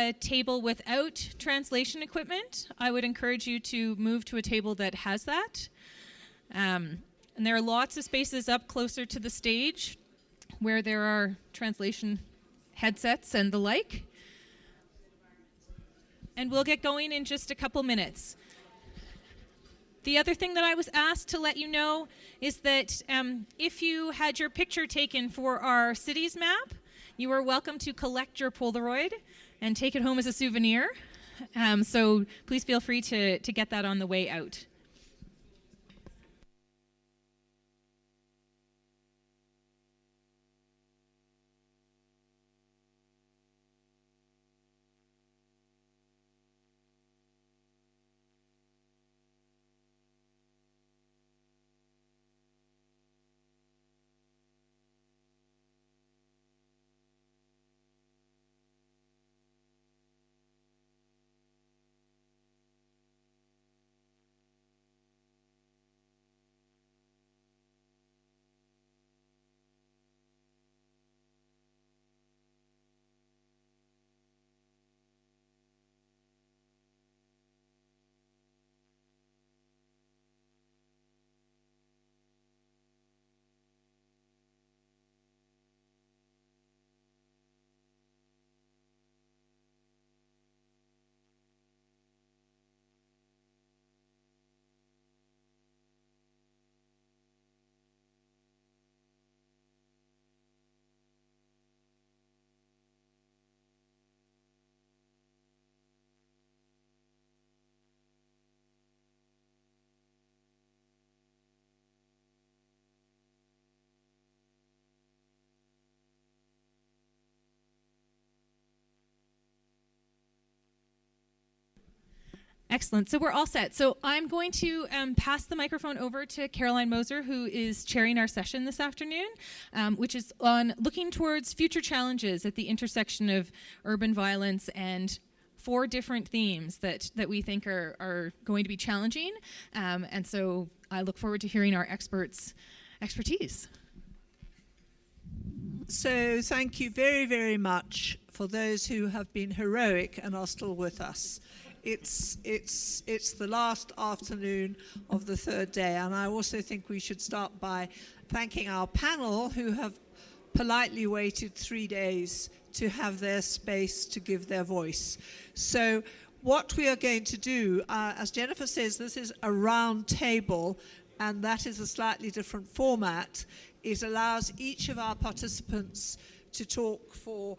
a table without translation equipment, I would encourage you to move to a table that has that. And there are lots of spaces up closer to the stage where there are translation headsets and the like. And we'll get going in just a couple minutes. The other thing that I was asked to let you know is that if you had your picture taken for our cities map, you are welcome to collect your Polaroid and take it home as a souvenir. So please feel free to get that on the way out. Excellent. So we're all set. So I'm going to pass the microphone over to Caroline Moser, who is chairing our session this afternoon, which is on looking towards future challenges at the intersection of urban violence and 4 different themes that we think are going to be challenging. And so I look forward to hearing our experts' expertise. So thank you very, very much for those who have been heroic and are still with us. It's the last afternoon of the 3rd day, and I also think we should start by thanking our panel who have politely waited 3 days to have their space to give their voice. So what we are going to do, as Jennifer says, this is a round table, and that is a slightly different format. It allows each of our participants to talk for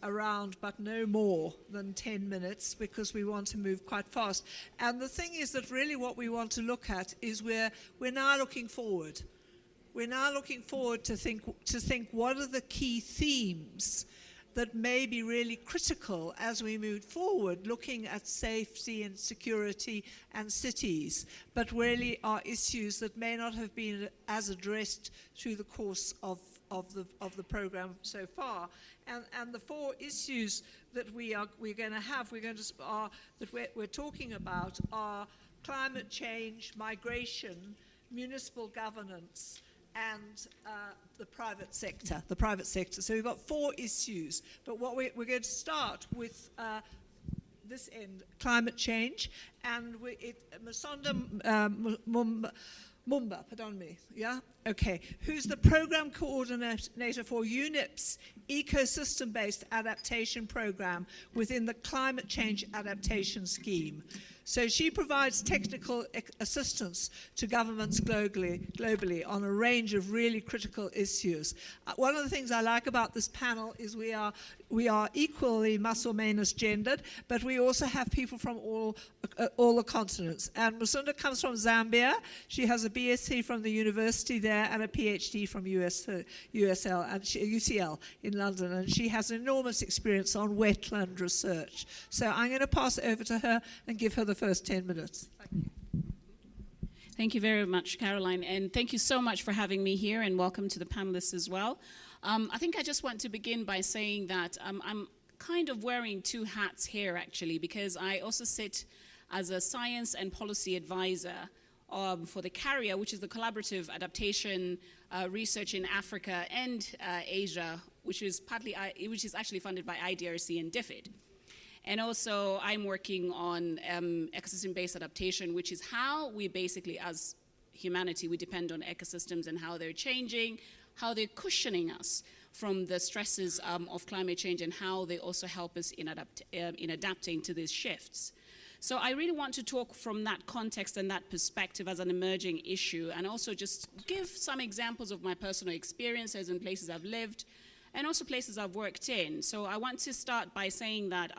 around, but no more than 10 minutes, because we want to move quite fast. And the thing is that really what we want to look at is we're now looking forward. We're now looking forward to think what are the key themes that may be really critical as we move forward, looking at safety and security and cities, but really are issues that may not have been as addressed through the course of the program so far. And the 4 issues that we're talking about are climate change, migration, municipal governance, and the private sector. So we've got 4 issues, but what we're going to start with this end, climate change, and Masonda Mumba, pardon me, yeah? Okay, who's the program coordinator for UNEP's ecosystem-based adaptation program within the climate change adaptation scheme. So she provides technical assistance to governments globally on a range of really critical issues. One of the things I like about this panel is we are equally Masomenas gendered, but we also have people from all the continents. And Musunda comes from Zambia. She has a BSc from the university there and a PhD from UCL in London, and she has enormous experience on wetland research. So I'm going to pass it over to her and give her the first 10 minutes. Thank you. Thank you very much, Caroline, and thank you so much for having me here, and welcome to the panelists as well. I think I just want to begin by saying that I'm kind of wearing 2 hats here, actually, because I also sit as a science and policy advisor for the CARIA, which is the Collaborative Adaptation Research in Africa and Asia, which is actually funded by IDRC and DFID. And also, I'm working on ecosystem-based adaptation, which is how we basically, as humanity, we depend on ecosystems and how they're changing, how they're cushioning us from the stresses of climate change, and how they also help us in adapting to these shifts. So I really want to talk from that context and that perspective as an emerging issue, and also just give some examples of my personal experiences in places I've lived, and also places I've worked in. So I want to start by saying that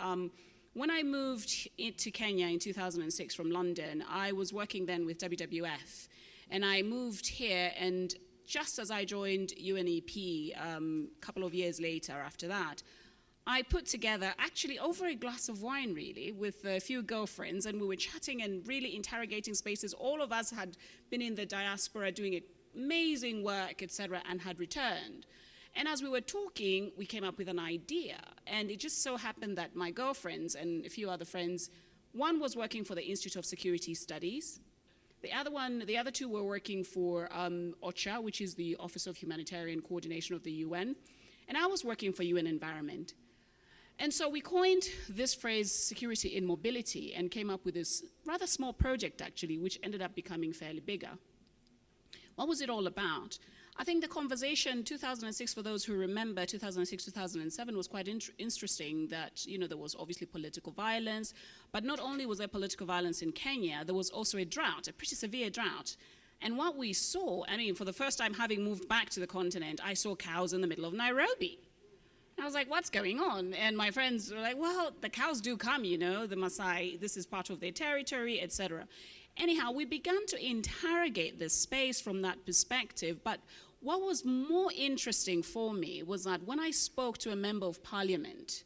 when I moved to Kenya in 2006 from London, I was working then with WWF, and I moved here, and just as I joined UNEP a couple of years later after that, I put together, actually over a glass of wine really, with a few girlfriends, and we were chatting and really interrogating spaces. All of us had been in the diaspora doing amazing work, etc., and had returned. And as we were talking, we came up with an idea. And it just so happened that my girlfriends and a few other friends, one was working for the Institute of Security Studies. The other two were working for OCHA, which is the Office of Humanitarian Coordination of the UN. And I was working for UN Environment. And so we coined this phrase, security in mobility, and came up with this rather small project, actually, which ended up becoming fairly bigger. What was it all about? I think the conversation, 2006, for those who remember, 2006, 2007, was quite interesting that, there was obviously political violence, but not only was there political violence in Kenya, there was also a drought, a pretty severe drought. And what we saw, for the first time having moved back to the continent, I saw cows in the middle of Nairobi. I was like, what's going on? And my friends were like, well, the cows do come, the Maasai, this is part of their territory, etc. Anyhow, we began to interrogate this space from that perspective. But what was more interesting for me was that when I spoke to a member of parliament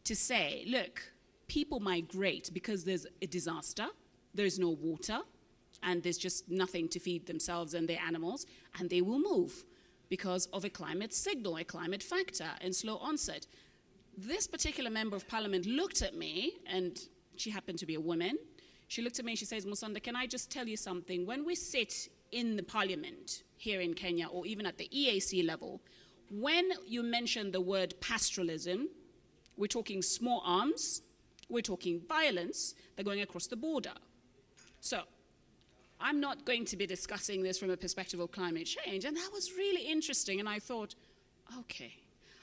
to say, look, people migrate because there's a disaster, there's no water, and there's just nothing to feed themselves and their animals, and they will move because of a climate signal, a climate factor, and slow onset. This particular member of parliament looked at me, and she happened to be a woman. She looked at me and she says, Musonda, can I just tell you something? When we sit in the parliament here in Kenya, or even at the EAC level, when you mention the word pastoralism, we're talking small arms, we're talking violence, they're going across the border. So I'm not going to be discussing this from a perspective of climate change. And that was really interesting. And I thought, okay,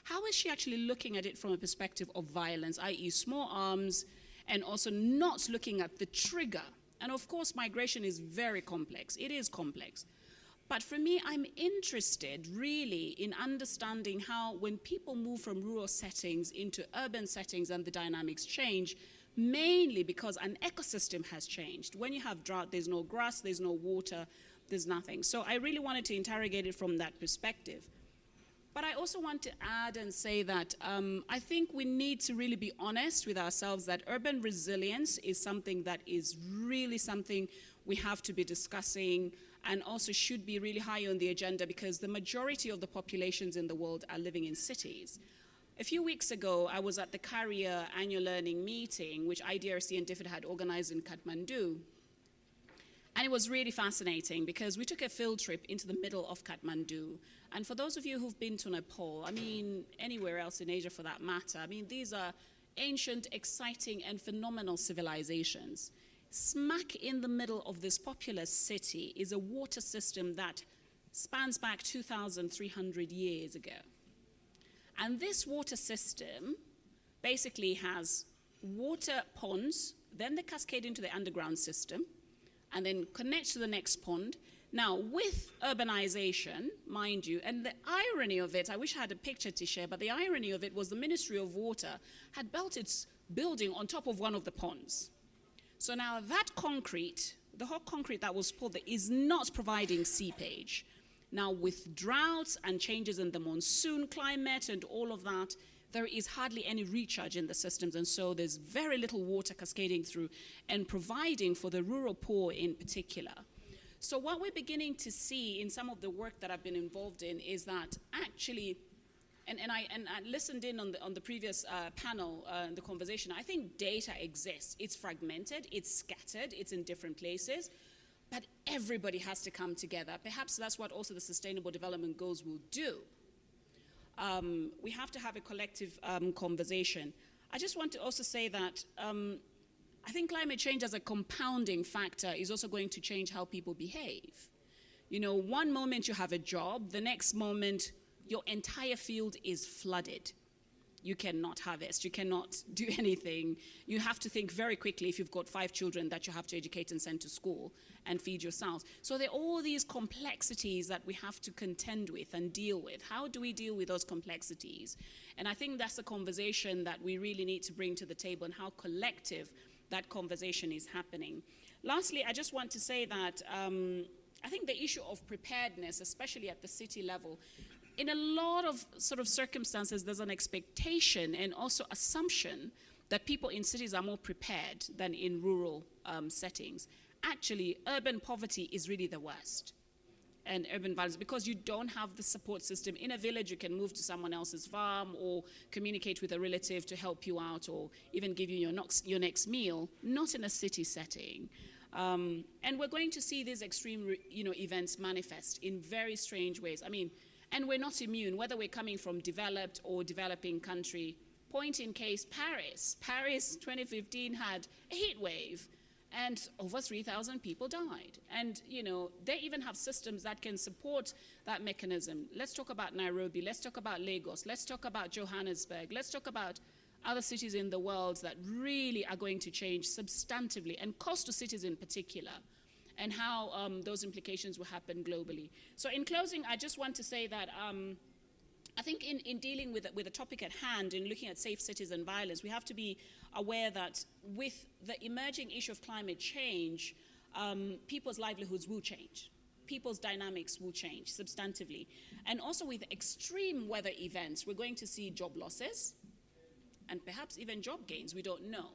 how is she actually looking at it from a perspective of violence, i.e. small arms, and also not looking at the trigger? And of course, migration is very complex. It is complex. But for me, I'm interested really in understanding how when people move from rural settings into urban settings and the dynamics change, mainly because an ecosystem has changed. When you have drought, there's no grass, there's no water, there's nothing. So I really wanted to interrogate it from that perspective. But I also want to add and say that I think we need to really be honest with ourselves that urban resilience is something that is really something we have to be discussing, and also should be really high on the agenda, because the majority of the populations in the world are living in cities. A few weeks ago, I was at the Career Annual Learning Meeting, which IDRC and DFID had organized in Kathmandu. And it was really fascinating because we took a field trip into the middle of Kathmandu. And for those of you who've been to Nepal, anywhere else in Asia for that matter, these are ancient, exciting, and phenomenal civilizations. Smack in the middle of this populous city is a water system that spans back 2,300 years ago. And this water system basically has water ponds, then they cascade into the underground system, and then connect to the next pond. Now, with urbanization, mind you, and the irony of it, I wish I had a picture to share, but the irony of it was the Ministry of Water had built its building on top of one of the ponds. So now that concrete, the hot concrete that was poured there, is not providing seepage. Now, with droughts and changes in the monsoon climate and all of that, there is hardly any recharge in the systems, and so there's very little water cascading through and providing for the rural poor in particular. So what we're beginning to see in some of the work that I've been involved in is that actually, and I listened in on the previous panel, the conversation, I think data exists. It's fragmented, it's scattered, it's in different places, but everybody has to come together. Perhaps that's what also the Sustainable Development Goals will do. We have to have a collective conversation. I just want to also say that I think climate change as a compounding factor is also going to change how people behave. You know, one moment you have a job, the next moment your entire field is flooded. You cannot harvest, you cannot do anything. You have to think very quickly if you've got 5 children that you have to educate and send to school and feed yourselves. So there are all these complexities that we have to contend with and deal with. How do we deal with those complexities? And I think that's a conversation that we really need to bring to the table, and how collective that conversation is happening. Lastly, I just want to say that I think the issue of preparedness, especially at the city level, in a lot of sort of circumstances, there's an expectation and also assumption that people in cities are more prepared than in rural settings. Actually, urban poverty is really the worst, and urban violence, because you don't have the support system. In a village, you can move to someone else's farm or communicate with a relative to help you out, or even give you your next meal, not in a city setting. And we're going to see these extreme events manifest in very strange ways. I mean, and we're not immune, whether we're coming from developed or developing country. Point in case, Paris. Paris 2015 had a heat wave, and over 3,000 people died. And they even have systems that can support that mechanism. Let's talk about Nairobi, let's talk about Lagos, let's talk about Johannesburg, let's talk about other cities in the world that really are going to change substantively, and coastal cities in particular, and how those implications will happen globally. So in closing, I just want to say that I think in dealing with the topic at hand, in looking at safe cities and violence, we have to be aware that with the emerging issue of climate change, people's livelihoods will change. People's dynamics will change substantively. And also with extreme weather events, we're going to see job losses and perhaps even job gains, we don't know.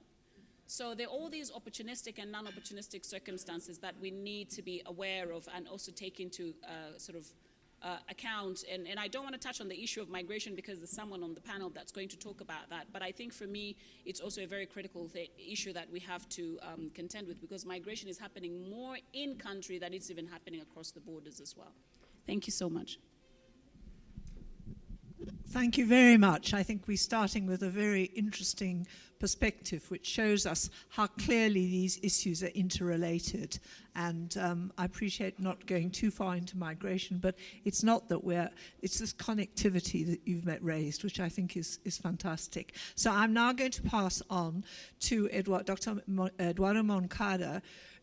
So there are all these opportunistic and non-opportunistic circumstances that we need to be aware of and also take into account. And I don't want to touch on the issue of migration because there's someone on the panel that's going to talk about that. But I think for me, it's also a very critical issue that we have to contend with, because migration is happening more in country than it's even happening across the borders as well. Thank you so much. Thank you very much. I think we're starting with a very interesting perspective, which shows us how clearly these issues are interrelated. And I appreciate not going too far into migration, but it's not that it's this connectivity that you've raised, which I think is fantastic. So I'm now going to pass on to Dr. Eduardo Moncada,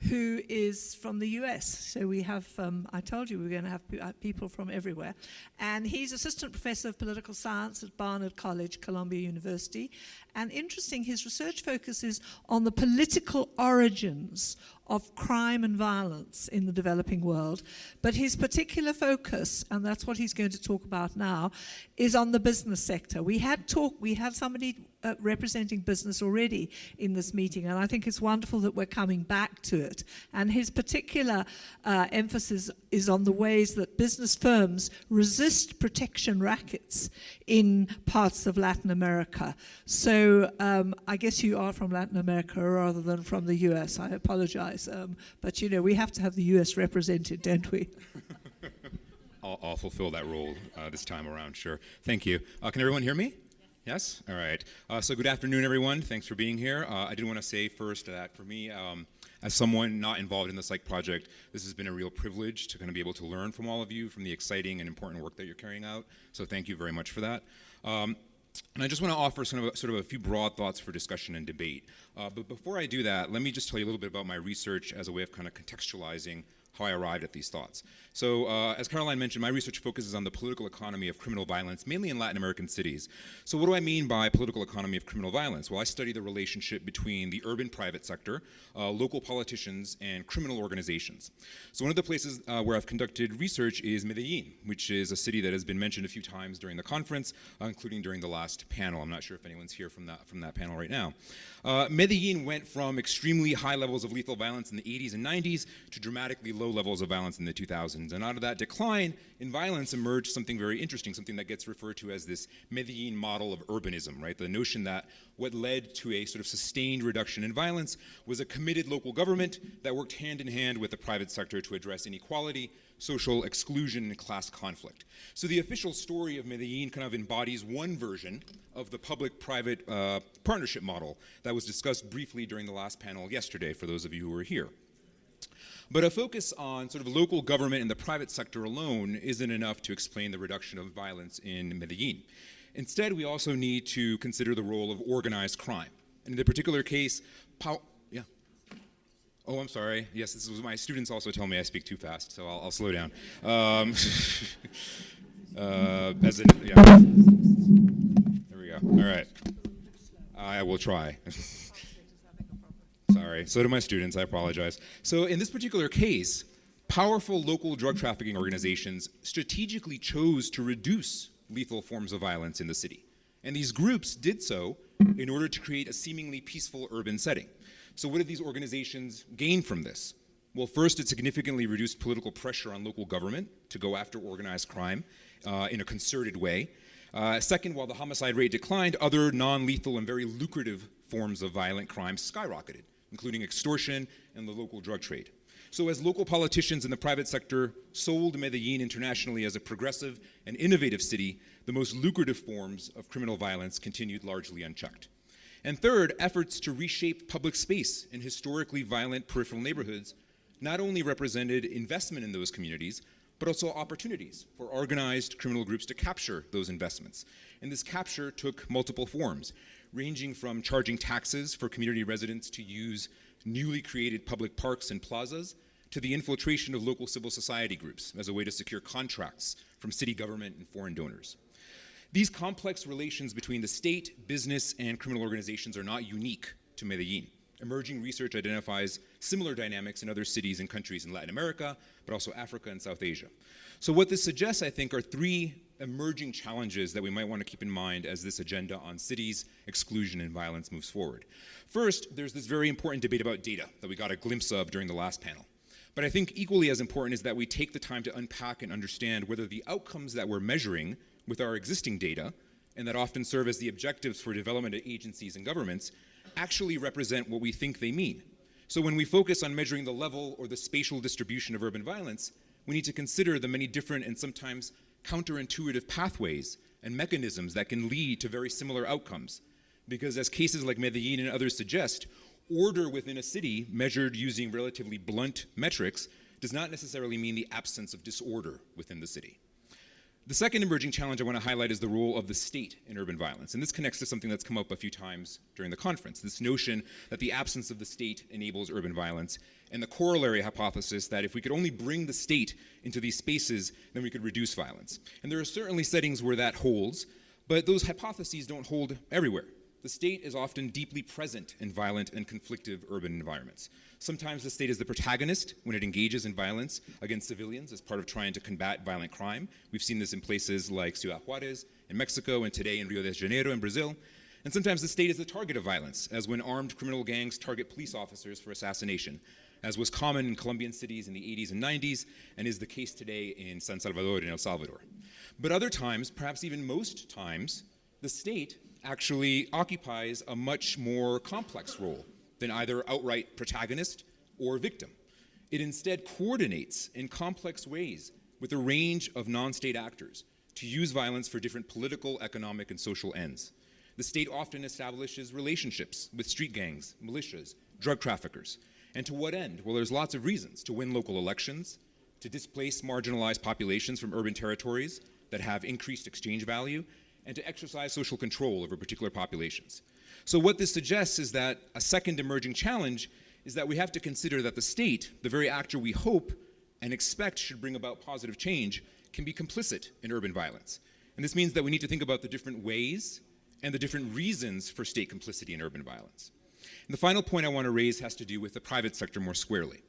who is from the US. So we have, I told you we were going to have people from everywhere. And he's Assistant Professor of Political Science at Barnard College, Columbia University. And interesting, his research focuses on the political origins of crime and violence in the developing world. But his particular focus, and that's what he's going to talk about now, is on the business sector. We had somebody representing business already in this meeting, and I think it's wonderful that we're coming back to it. And his particular emphasis is on the ways that business firms resist protection rackets in parts of Latin America. So I guess you are from Latin America rather than from the US. I apologize. But we have to have the US represented, don't we? I'll fulfill that role this time around, sure. Thank you. Can everyone hear me? Yes? All right. So good afternoon, everyone. Thanks for being here. I did want to say first that for me, as someone not involved in the SAIC project, this has been a real privilege to kind of be able to learn from all of you, from the exciting and important work that you're carrying out. So thank you very much for that. And I just want to offer sort of a few broad thoughts for discussion and debate. But before I do that, let me just tell you a little bit about my research as a way of kind of contextualizing how I arrived at these thoughts. So as Caroline mentioned, my research focuses on the political economy of criminal violence, mainly in Latin American cities. So what do I mean by political economy of criminal violence? Well, I study the relationship between the urban private sector, local politicians, and criminal organizations. So one of the places where I've conducted research is Medellin, which is a city that has been mentioned a few times during the conference, including during the last panel. I'm not sure if anyone's here from that panel right now. Medellin went from extremely high levels of lethal violence in the 80s and 90s to dramatically low levels of violence in the 2000s. And out of that decline in violence emerged something very interesting, something that gets referred to as this Medellin model of urbanism, right? The notion that what led to a sort of sustained reduction in violence was a committed local government that worked hand in hand with the private sector to address inequality, social exclusion, and class conflict. So the official story of Medellin kind of embodies one version of the public-private partnership model that was discussed briefly during the last panel yesterday for those of you who were here. But a focus on sort of local government and the private sector alone isn't enough to explain the reduction of violence in Medellin. Instead, we also need to consider the role of organized crime. And in the particular case, oh, I'm sorry. Yes, this was my students also tell me I speak too fast, so I'll slow down. There we go. All right. I will try. Sorry. So do my students. I apologize. So in this particular case, powerful local drug trafficking organizations strategically chose to reduce lethal forms of violence in the city. And these groups did so in order to create a seemingly peaceful urban setting. So what did these organizations gain from this? Well, first, it significantly reduced political pressure on local government to go after organized crime in a concerted way. Second, while the homicide rate declined, other non-lethal and very lucrative forms of violent crime skyrocketed, including extortion and the local drug trade. So as local politicians in the private sector sold Medellin internationally as a progressive and innovative city, the most lucrative forms of criminal violence continued largely unchecked. And third, efforts to reshape public space in historically violent peripheral neighborhoods not only represented investment in those communities, but also opportunities for organized criminal groups to capture those investments. And this capture took multiple forms, ranging from charging taxes for community residents to use newly created public parks and plazas, to the infiltration of local civil society groups as a way to secure contracts from city government and foreign donors. These complex relations between the state, business, and criminal organizations are not unique to Medellin. Emerging research identifies similar dynamics in other cities and countries in Latin America, but also Africa and South Asia. So what this suggests, I think, are three emerging challenges that we might want to keep in mind as this agenda on cities, exclusion, and violence moves forward. First, there's this very important debate about data that we got a glimpse of during the last panel. But I think equally as important is that we take the time to unpack and understand whether the outcomes that we're measuring with our existing data, and that often serve as the objectives for development agencies and governments, actually represent what we think they mean. So when we focus on measuring the level or the spatial distribution of urban violence, we need to consider the many different and sometimes counterintuitive pathways and mechanisms that can lead to very similar outcomes. Because as cases like Medellin and others suggest, order within a city measured using relatively blunt metrics does not necessarily mean the absence of disorder within the city. The second emerging challenge I want to highlight is the role of the state in urban violence. And this connects to something that's come up a few times during the conference, this notion that the absence of the state enables urban violence, and the corollary hypothesis that if we could only bring the state into these spaces, then we could reduce violence. And there are certainly settings where that holds, but those hypotheses don't hold everywhere. The state is often deeply present in violent and conflictive urban environments. Sometimes the state is the protagonist when it engages in violence against civilians as part of trying to combat violent crime. We've seen this in places like Ciudad Juarez in Mexico and today in Rio de Janeiro in Brazil. And sometimes the state is the target of violence, as when armed criminal gangs target police officers for assassination, as was common in Colombian cities in the 80s and 90s, and is the case today in San Salvador and El Salvador. But other times, perhaps even most times, the state actually occupies a much more complex role than either outright protagonist or victim. It instead coordinates in complex ways with a range of non-state actors to use violence for different political, economic, and social ends. The state often establishes relationships with street gangs, militias, drug traffickers. And to what end? Well, there's lots of reasons: to win local elections, to displace marginalized populations from urban territories that have increased exchange value, and to exercise social control over particular populations. So what this suggests is that a second emerging challenge is that we have to consider that the state, the very actor we hope and expect should bring about positive change, can be complicit in urban violence. And this means that we need to think about the different ways and the different reasons for state complicity in urban violence. And the final point I want to raise has to do with the private sector more squarely.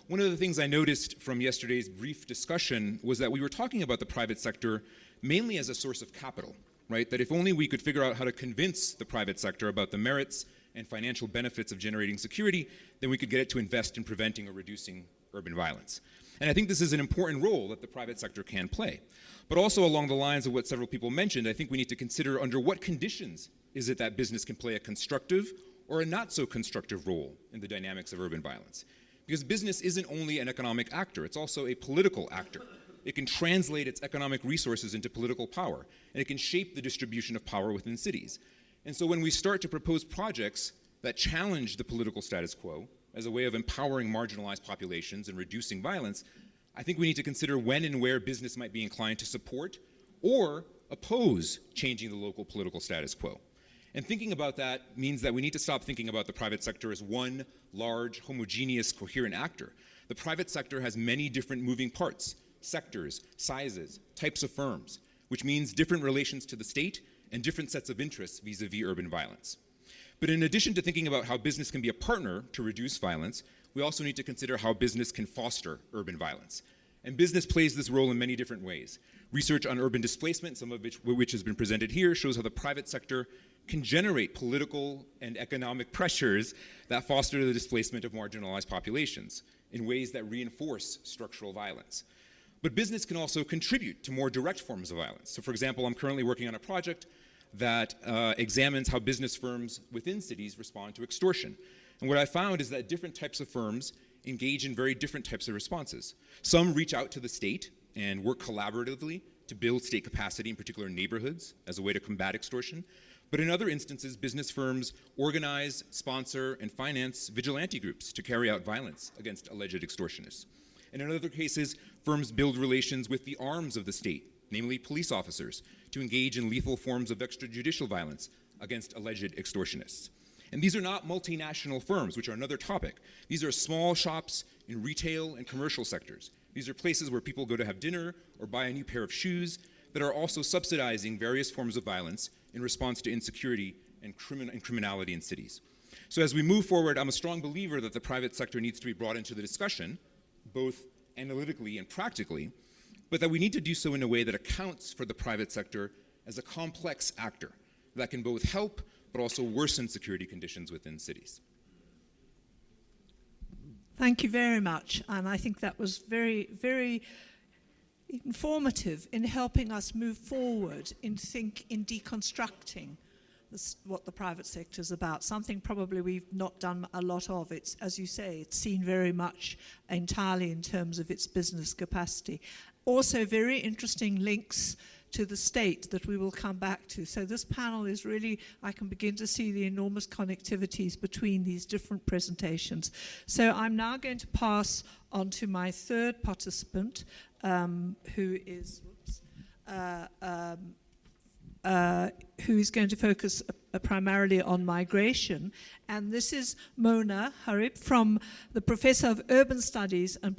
One of the things I noticed from yesterday's brief discussion was that we were talking about the private sector mainly as a source of capital, right? That if only we could figure out how to convince the private sector about the merits and financial benefits of generating security, then we could get it to invest in preventing or reducing urban violence. And I think this is an important role that the private sector can play. But also along the lines of what several people mentioned, I think we need to consider under what conditions is it that business can play a constructive or a not so constructive role in the dynamics of urban violence. Because business isn't only an economic actor, it's also a political actor. It can translate its economic resources into political power, and it can shape the distribution of power within cities. And so when we start to propose projects that challenge the political status quo as a way of empowering marginalized populations and reducing violence, I think we need to consider when and where business might be inclined to support or oppose changing the local political status quo. And thinking about that means that we need to stop thinking about the private sector as one large, homogeneous, coherent actor. The private sector has many different moving parts, sectors, sizes, types of firms, which means different relations to the state and different sets of interests vis-a-vis urban violence. But in addition to thinking about how business can be a partner to reduce violence, we also need to consider how business can foster urban violence. And business plays this role in many different ways. Research on urban displacement, some of which has been presented here, shows how the private sector can generate political and economic pressures that foster the displacement of marginalized populations in ways that reinforce structural violence. But business can also contribute to more direct forms of violence. So for example, I'm currently working on a project that examines how business firms within cities respond to extortion. And what I found is that different types of firms engage in very different types of responses. Some reach out to the state and work collaboratively to build state capacity in particular neighborhoods as a way to combat extortion. But in other instances, business firms organize, sponsor, and finance vigilante groups to carry out violence against alleged extortionists. And in other cases, firms build relations with the arms of the state, namely police officers, to engage in lethal forms of extrajudicial violence against alleged extortionists. And these are not multinational firms, which are another topic. These are small shops in retail and commercial sectors. These are places where people go to have dinner or buy a new pair of shoes that are also subsidizing various forms of violence in response to insecurity and criminality in cities. So as we move forward, I'm a strong believer that the private sector needs to be brought into the discussion, both analytically and practically, but that we need to do so in a way that accounts for the private sector as a complex actor that can both help but also worsen security conditions within cities. Thank you very much, and I think that was very, very informative in helping us move forward in deconstructing what the private sector is about, something probably we've not done a lot of. It's, as you say, it's seen very much entirely in terms of its business capacity. Also very interesting links to the state that we will come back to. So this panel is really, I can begin to see the enormous connectivities between these different presentations. So I'm now going to pass on to my third participant, who is going to focus primarily on migration. And this is Mona Harib, from the Professor of Urban Studies and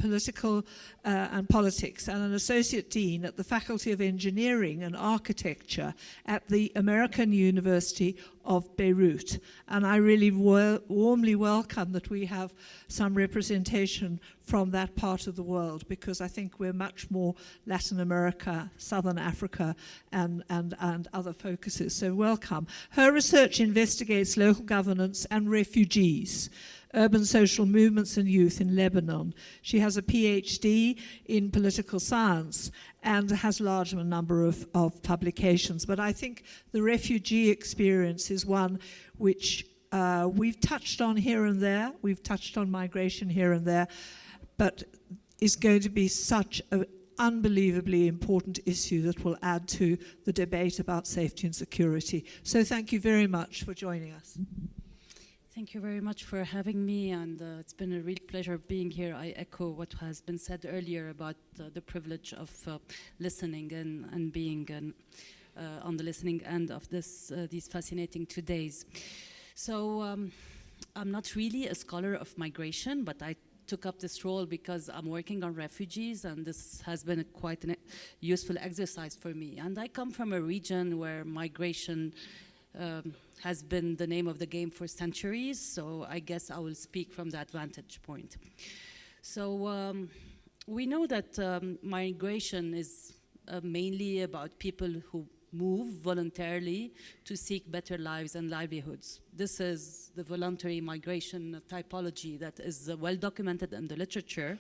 Politics and an Associate Dean at the Faculty of Engineering and Architecture at the American University of Beirut. And I really warmly welcome that we have some representation from that part of the world, because I think we're much more Latin America, Southern Africa, and other focuses. So welcome. Her research investigates local governance and refugees, urban social movements and youth in Lebanon. She has a PhD in political science and has a large number of publications. But I think the refugee experience is one which we've touched on here and there. We've touched on migration here and there, but is going to be such an unbelievably important issue that will add to the debate about safety and security. So thank you very much for joining us. Thank you very much for having me, and it's been a real pleasure being here. I echo what has been said earlier about the privilege of listening and being on the listening end of these fascinating 2 days. So I'm not really a scholar of migration, but I took up this role because I'm working on refugees, and this has been quite a useful exercise for me. And I come from a region where migration has been the name of the game for centuries, so I guess I will speak from that vantage point. So we know that migration is mainly about people who move voluntarily to seek better lives and livelihoods. This is the voluntary migration typology that is well documented in the literature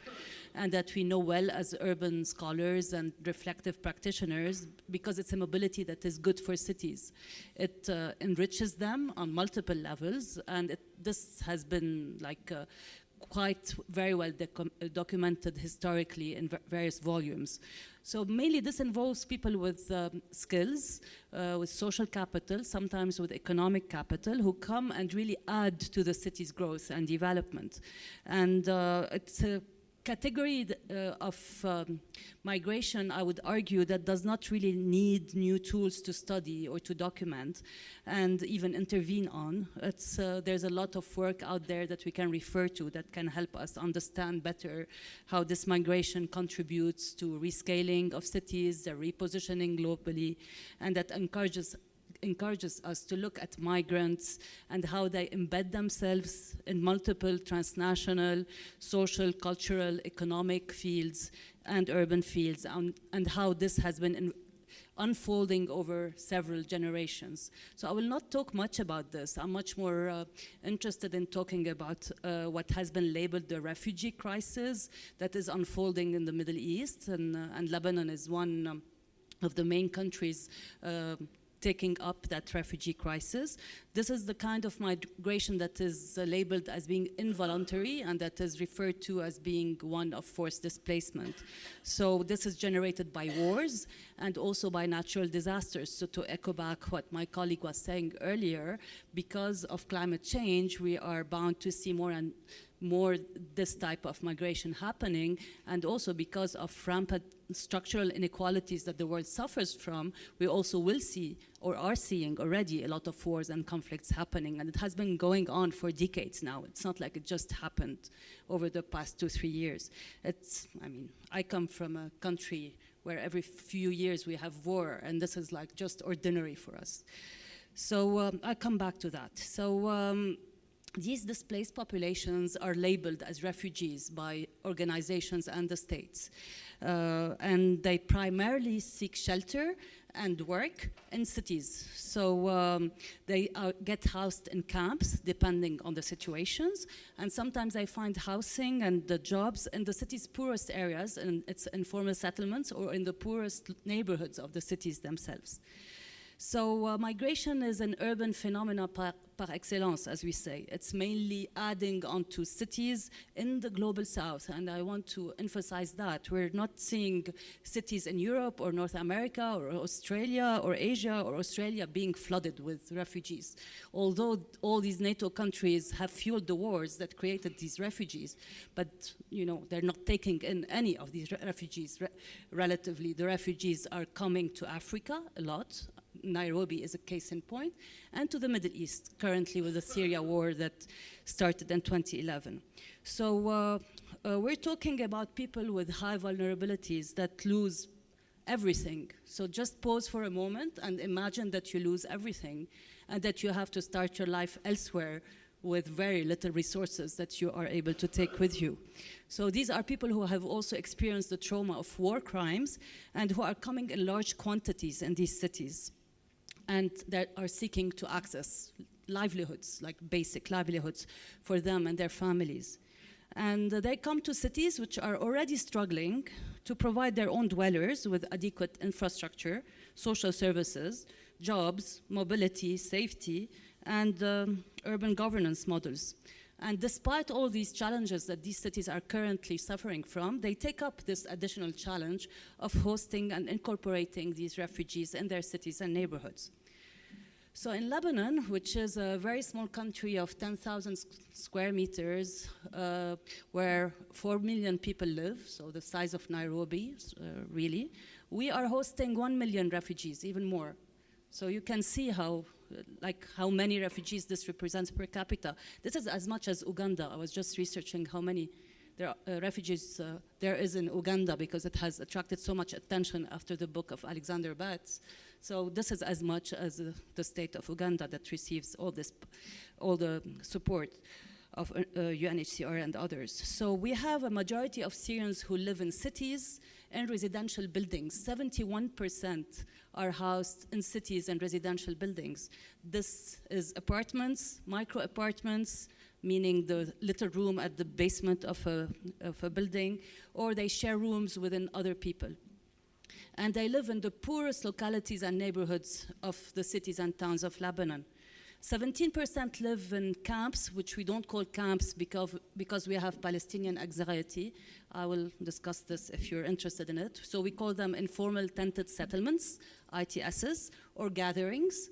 and that we know well as urban scholars and reflective practitioners because it's a mobility that is good for cities. It enriches them on multiple levels, and this has been quite very well documented historically in various volumes. So mainly this involves people with skills, with social capital, sometimes with economic capital, who come and really add to the city's growth and development. And it's a category of migration, I would argue, that does not really need new tools to study or to document and even intervene on. There's a lot of work out there that we can refer to that can help us understand better how this migration contributes to rescaling of cities, their repositioning globally, and that encourages us to look at migrants and how they embed themselves in multiple transnational, social, cultural, economic fields and urban fields, and how this has been unfolding over several generations. So I will not talk much about this. I'm much more interested in talking about what has been labeled the refugee crisis that is unfolding in the Middle East, and Lebanon is one of the main countries taking up that refugee crisis. This is the kind of migration that is labeled as being involuntary and that is referred to as being one of forced displacement. So this is generated by wars and also by natural disasters. So to echo back what my colleague was saying earlier, because of climate change, we are bound to see more and more this type of migration happening, and also because of rampant structural inequalities that the world suffers from, we also will see or are seeing already a lot of wars and conflicts happening, and it has been going on for decades now. It's not like it just happened over the past 2-3 years. I come from a country where every few years we have war, and this is like just ordinary for us. So I'll come back to that. So these displaced populations are labeled as refugees by organizations and the states. And they primarily seek shelter and work in cities. So they get housed in camps depending on the situations. And sometimes they find housing and the jobs in the city's poorest areas, and its informal settlements, or in the poorest neighborhoods of the cities themselves. So migration is an urban phenomenon par excellence, as we say. It's mainly adding onto cities in the global south, and I want to emphasize that. We're not seeing cities in Europe or North America or Australia or Asia or Australia being flooded with refugees. Although all these NATO countries have fueled the wars that created these refugees, but they're not taking in any of these refugees. Relatively, the refugees are coming to Africa a lot. Nairobi is a case in point, and to the Middle East, currently with the Syria war that started in 2011. So we're talking about people with high vulnerabilities that lose everything. So just pause for a moment and imagine that you lose everything and that you have to start your life elsewhere with very little resources that you are able to take with you. So these are people who have also experienced the trauma of war crimes and who are coming in large quantities in these cities, and that are seeking to access livelihoods, like basic livelihoods for them and their families. And they come to cities which are already struggling to provide their own dwellers with adequate infrastructure, social services, jobs, mobility, safety, and urban governance models. And despite all these challenges that these cities are currently suffering from, they take up this additional challenge of hosting and incorporating these refugees in their cities and neighborhoods. So in Lebanon, which is a very small country of 10,000 square meters, where 4 million people live, so the size of Nairobi, really, we are hosting 1 million refugees, even more. So you can see how many refugees this represents per capita. This is as much as Uganda. I was just researching how many refugees there is in Uganda, because it has attracted so much attention after the book of Alexander Batts. So this is as much as the state of Uganda that receives all the support. of UNHCR and others. So we have a majority of Syrians who live in cities and residential buildings. 71% are housed in cities and residential buildings. This is apartments, micro apartments, meaning the little room at the basement of a building, or they share rooms within other people. And they live in the poorest localities and neighborhoods of the cities and towns of Lebanon. 17% live in camps, which we don't call camps because we have Palestinian anxiety. I will discuss this if you're interested in it. So we call them informal tented settlements, ITSs, or gatherings.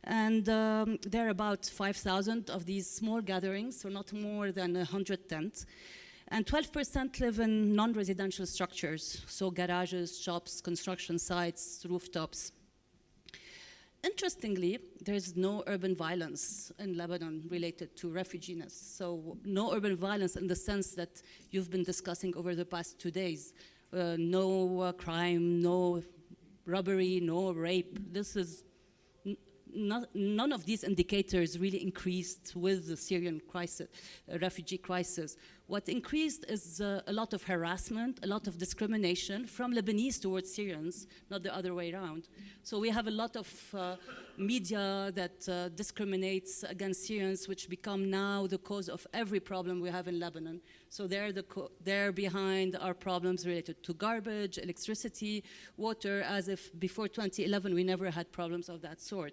And there are about 5,000 of these small gatherings, so not more than 100 tents. And 12% live in non-residential structures, so garages, shops, construction sites, rooftops. Interestingly, there's no urban violence in Lebanon related to refugees. So no urban violence in the sense that you've been discussing over the past 2 days. No crime, no robbery, no rape. This is none of these indicators really increased with the Syrian crisis, refugee crisis. What increased is a lot of harassment, a lot of discrimination from Lebanese towards Syrians, not the other way around. So we have a lot of media that discriminates against Syrians, which become now the cause of every problem we have in Lebanon. So they're behind our problems related to garbage, electricity, water, as if before 2011 we never had problems of that sort.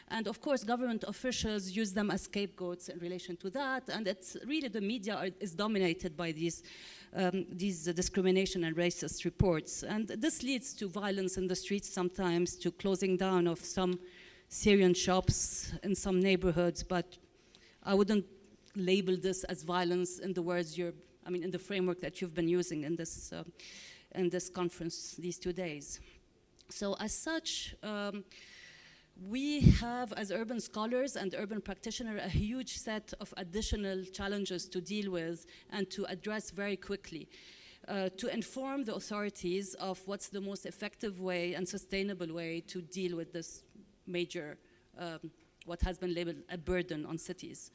And of course, government officials use them as scapegoats in relation to that. And it's really the media is dominated by these discrimination and racist reports. And this leads to violence in the streets sometimes, to closing down of some Syrian shops in some neighborhoods. But I wouldn't label this as violence in the words in the framework that you've been using in this conference these 2 days. So as such, we have, as urban scholars and urban practitioners, a huge set of additional challenges to deal with and to address very quickly, to inform the authorities of what's the most effective way and sustainable way to deal with this major, what has been labeled a burden on cities.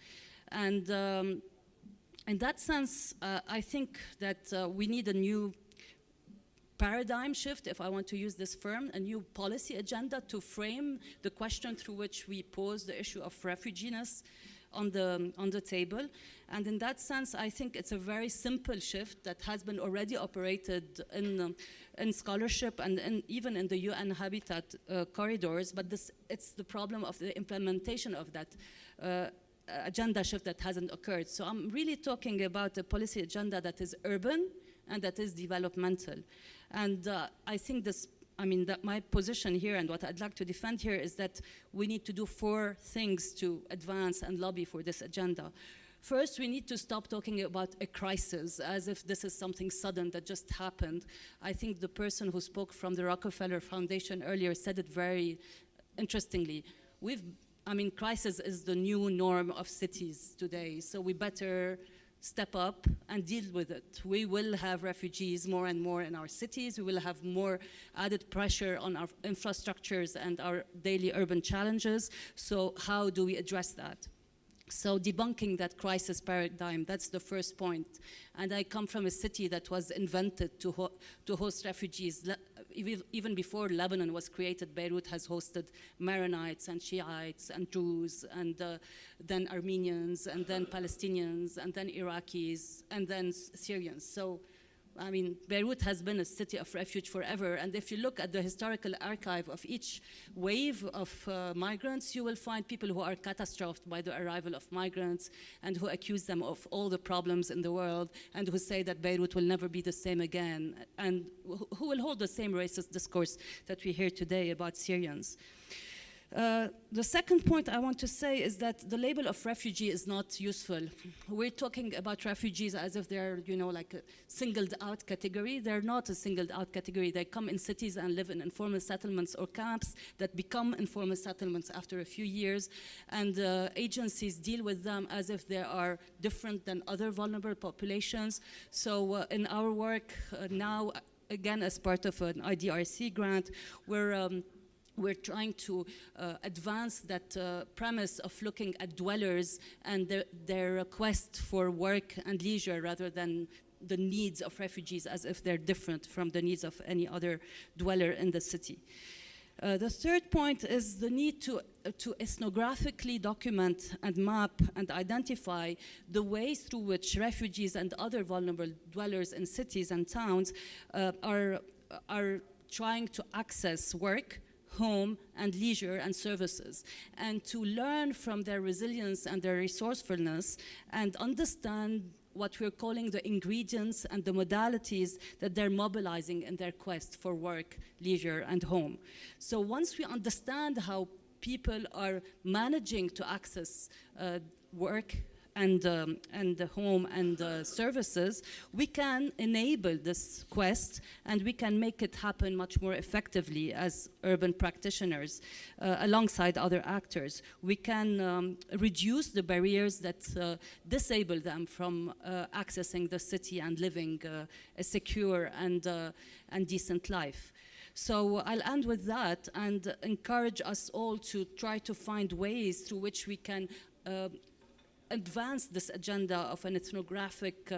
And in that sense, I think that we need a new paradigm shift, if I want to use this term, a new policy agenda to frame the question through which we pose the issue of refugees on the table. And in that sense, I think it's a very simple shift that has been already operated in scholarship and even in the UN Habitat corridors, but it's the problem of the implementation of that agenda shift that hasn't occurred. So I'm really talking about a policy agenda that is urban and that is developmental. And I think that my position here and what I'd like to defend here is that we need to do 4 things to advance and lobby for this agenda. First, we need to stop talking about a crisis as if this is something sudden that just happened. I think the person who spoke from the Rockefeller Foundation earlier said it very interestingly. Crisis is the new norm of cities today, so we better step up and deal with it. We will have refugees more and more in our cities. We will have more added pressure on our infrastructures and our daily urban challenges. So how do we address that? So debunking that crisis paradigm, that's the first point. And I come from a city that was invented to host refugees. Even before Lebanon was created, Beirut has hosted Maronites and Shiites and Druze and then Armenians and then Palestinians and then Iraqis and then Syrians. So, Beirut has been a city of refuge forever. And if you look at the historical archive of each wave of migrants, you will find people who are catastrophed by the arrival of migrants and who accuse them of all the problems in the world and who say that Beirut will never be the same again and who will hold the same racist discourse that we hear today about Syrians. The second point I want to say is that the label of refugee is not useful. We're talking about refugees as if they're, like a singled out category. They're not a singled out category. They come in cities and live in informal settlements or camps that become informal settlements after a few years. And agencies deal with them as if they are different than other vulnerable populations. So in our work now, again, as part of an IDRC grant, we're trying to advance that premise of looking at dwellers and their quest for work and leisure rather than the needs of refugees as if they're different from the needs of any other dweller in the city. The third point is the need to ethnographically document and map and identify the ways through which refugees and other vulnerable dwellers in cities and towns are trying to access work, home, and leisure and services, and to learn from their resilience and their resourcefulness and understand what we're calling the ingredients and the modalities that they're mobilizing in their quest for work, leisure, and home. So once we understand how people are managing to access work and the home and services, we can enable this quest and we can make it happen much more effectively as urban practitioners alongside other actors. We can reduce the barriers that disable them from accessing the city and living a secure and decent life. So I'll end with that and encourage us all to try to find ways through which we can advance this agenda of an ethnographic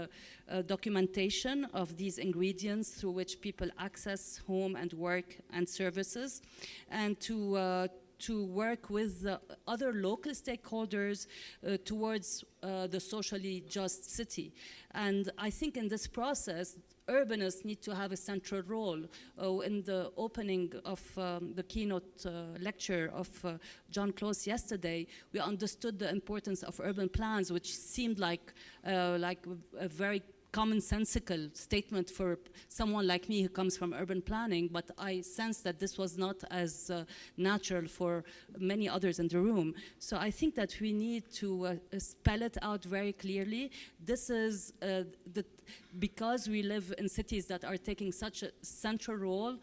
documentation of these ingredients through which people access home and work and services, and to work with other local stakeholders towards the socially just city. And I think in this process, urbanists need to have a central role. In the opening of the keynote lecture of John Close yesterday, we understood the importance of urban plans, which seemed like a very commonsensical statement for someone like me who comes from urban planning, but I sense that this was not as natural for many others in the room. So I think that we need to spell it out very clearly. This is because we live in cities that are taking such a central role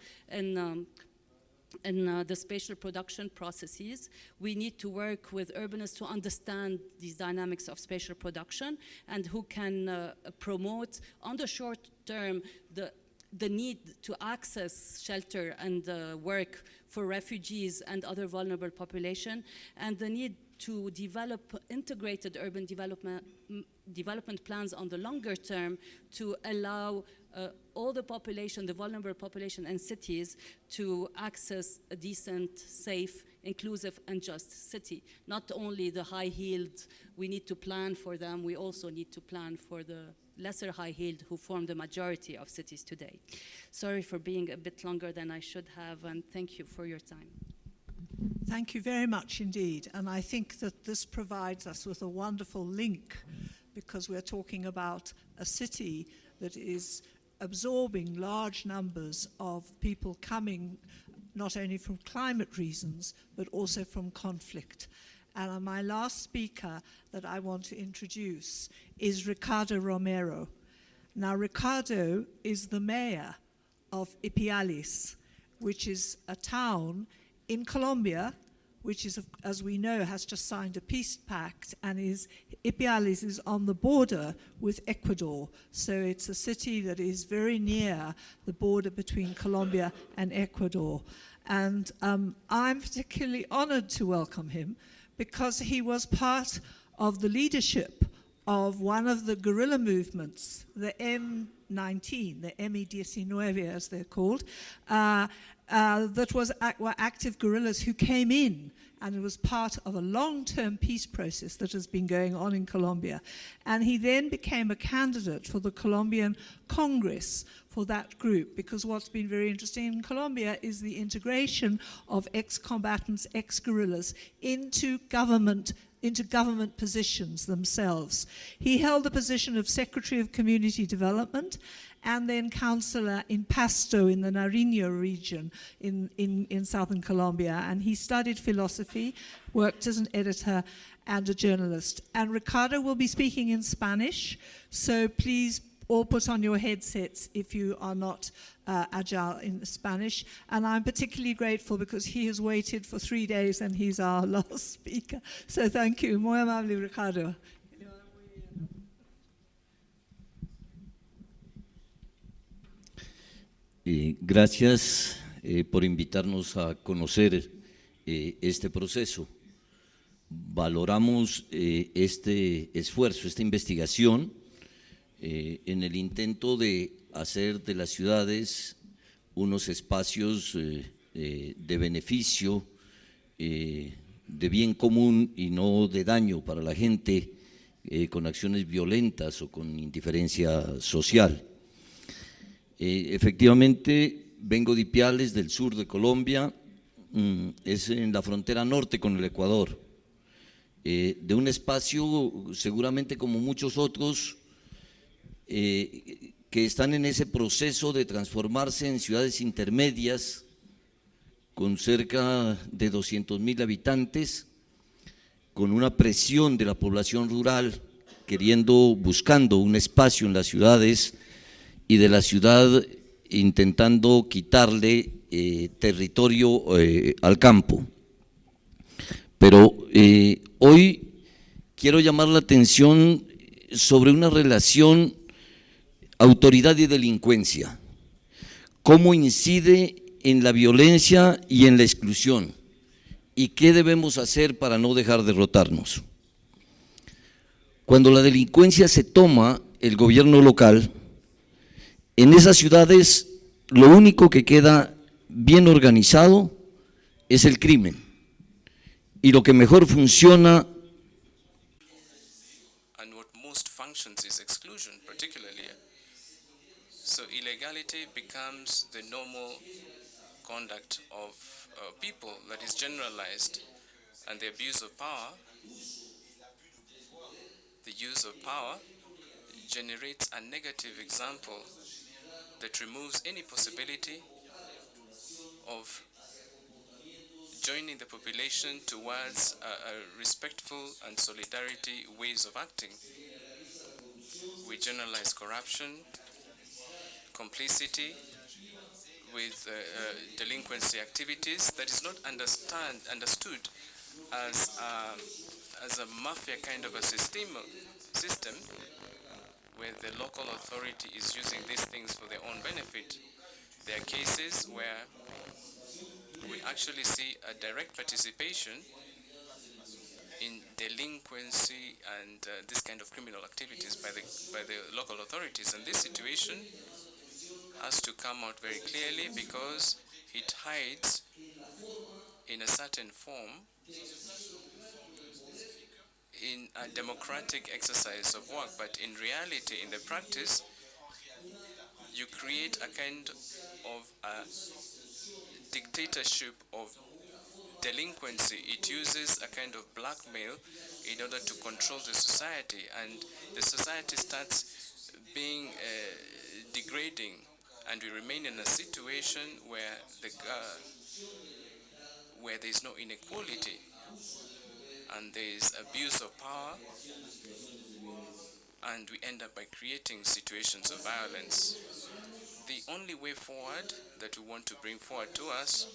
in the spatial production processes, we need to work with urbanists to understand these dynamics of spatial production and who can promote on the short term the need to access shelter and work for refugees and other vulnerable population, and the need to develop integrated urban development plans on the longer term to allow all the population, the vulnerable population in cities, to access a decent, safe, inclusive, and just city. Not only the high-heeled, we need to plan for them, we also need to plan for the lesser high-heeled who form the majority of cities today. Sorry for being a bit longer than I should have, and thank you for your time. Thank you very much indeed. And I think that this provides us with a wonderful link, because we're talking about a city that is absorbing large numbers of people coming not only from climate reasons, but also from conflict. And my last speaker that I want to introduce is Ricardo Romero. Now, Ricardo is the mayor of Ipiales, which is a town in Colombia, which is, as we know, has just signed a peace pact, and Ipiales is on the border with Ecuador. So it's a city that is very near the border between Colombia and Ecuador. And I'm particularly honored to welcome him because he was part of the leadership of one of the guerrilla movements, the M19, the M19 as they're called, that were active guerrillas who came in, and it was part of a long-term peace process that has been going on in Colombia. And he then became a candidate for the Colombian Congress for that group, because what's been very interesting in Colombia is the integration of ex-combatants, ex-guerrillas into government positions themselves. He held the position of Secretary of Community Development and then councillor in Pasto in the Nariño region in southern Colombia. And he studied philosophy, worked as an editor and a journalist. And Ricardo will be speaking in Spanish, so please all put on your headsets if you are not agile in Spanish. And I'm particularly grateful because he has waited for 3 days and he's our last speaker. So thank you. Muy amable, Ricardo. Gracias, por invitarnos a conocer este proceso. Valoramos este esfuerzo, esta investigación, en el intento de hacer de las ciudades unos espacios de beneficio, de bien común y no de daño para la gente, con acciones violentas o con indiferencia social. Efectivamente, vengo de Ipiales, del sur de Colombia, es en la frontera norte con el Ecuador, de un espacio seguramente como muchos otros que están en ese proceso de transformarse en ciudades intermedias con cerca de 200.000 habitantes, con una presión de la población rural buscando un espacio en las ciudades y de la ciudad intentando quitarle territorio al campo. Pero hoy quiero llamar la atención sobre una relación autoridad y delincuencia, cómo incide en la violencia y en la exclusión, y qué debemos hacer para no dejar derrotarnos. Cuando la delincuencia se toma el gobierno local, en esas ciudades lo único que queda bien organizado es el crimen, y lo que mejor funciona and what most functions is exclusion, particularly. So illegality becomes the normal conduct of people that is generalized, and the abuse of power, the use of power generates a negative example that removes any possibility of joining the population towards a respectful and solidarity ways of acting. We generalize corruption, complicity with delinquency activities that is not understood as a mafia kind of a system where the local authority is using these things for their own benefit. There are cases where we actually see a direct participation in delinquency and this kind of criminal activities by the local authorities, and this situation has to come out very clearly because it hides in a certain form in a democratic exercise of work, but in reality, in the practice, you create a kind of a dictatorship of delinquency. It uses a kind of blackmail in order to control the society, and the society starts being degrading, and we remain in a situation where there is no inequality and there is abuse of power, and we end up by creating situations of violence. The only way forward that we want to bring forward to us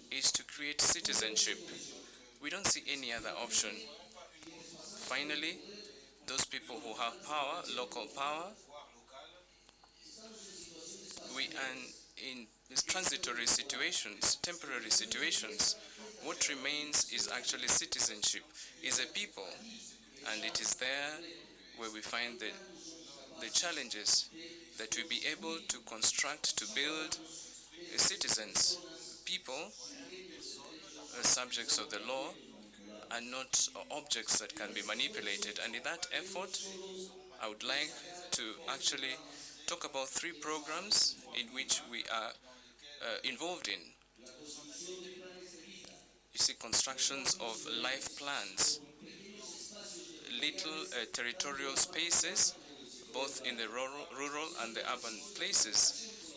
is to create citizenship. We don't see any other option. Finally, those people who have power, local power, we are in these transitory situations, temporary situations. What remains is actually citizenship, is a people, and it is there where we find the challenges that we be able to construct, to build citizens, people, subjects of the law, and not objects that can be manipulated. And in that effort, I would like to actually talk about 3 programs in which we are involved in. You see, constructions of life plans, little territorial spaces, both in the rural and the urban places,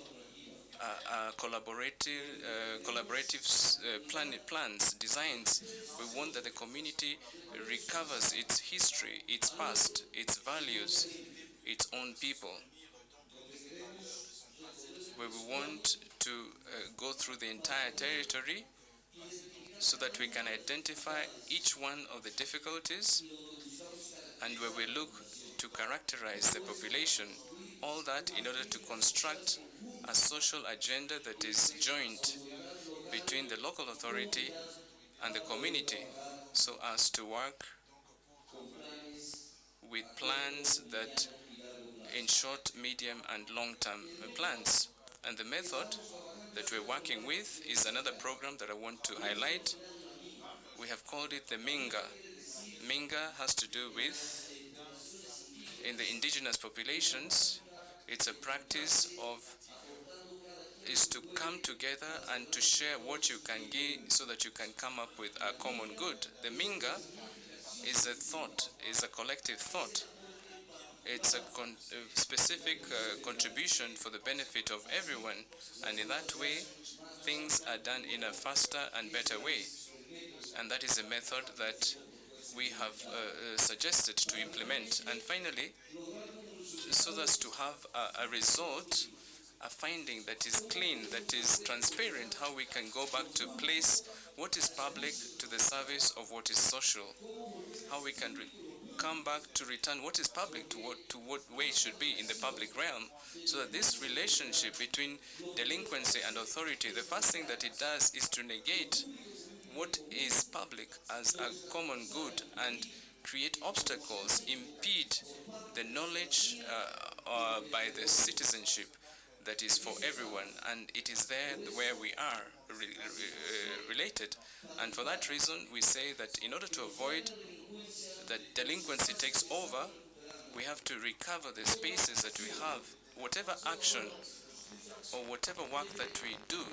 collaborative plans, designs. We want that the community recovers its history, its past, its values, its own people. Where we want to go through the entire territory so that we can identify each one of the difficulties, and where we look to characterize the population, all that in order to construct a social agenda that is joint between the local authority and the community, so as to work with plans that in short, medium, and long-term plans. And the method that we're working with is another program that I want to highlight. We have called it the Minga. Minga has to do with, in the indigenous populations, it's a practice is to come together and to share what you can give so that you can come up with a common good. The Minga is a thought, is a collective thought. It's a specific contribution for the benefit of everyone, and in that way, things are done in a faster and better way. And that is a method that we have suggested to implement. And finally, so as to have a result, a finding that is clean, that is transparent, how we can go back to place what is public to the service of what is social, how we can come back to return what is public to what way it should be in the public realm, so that this relationship between delinquency and authority, the first thing that it does is to negate what is public as a common good and create obstacles, impede the knowledge by the citizenship that is for everyone, and it is there where we are related. And for that reason, we say that in order to avoid that delinquency takes over, we have to recover the spaces that we have. Whatever action or whatever work that we do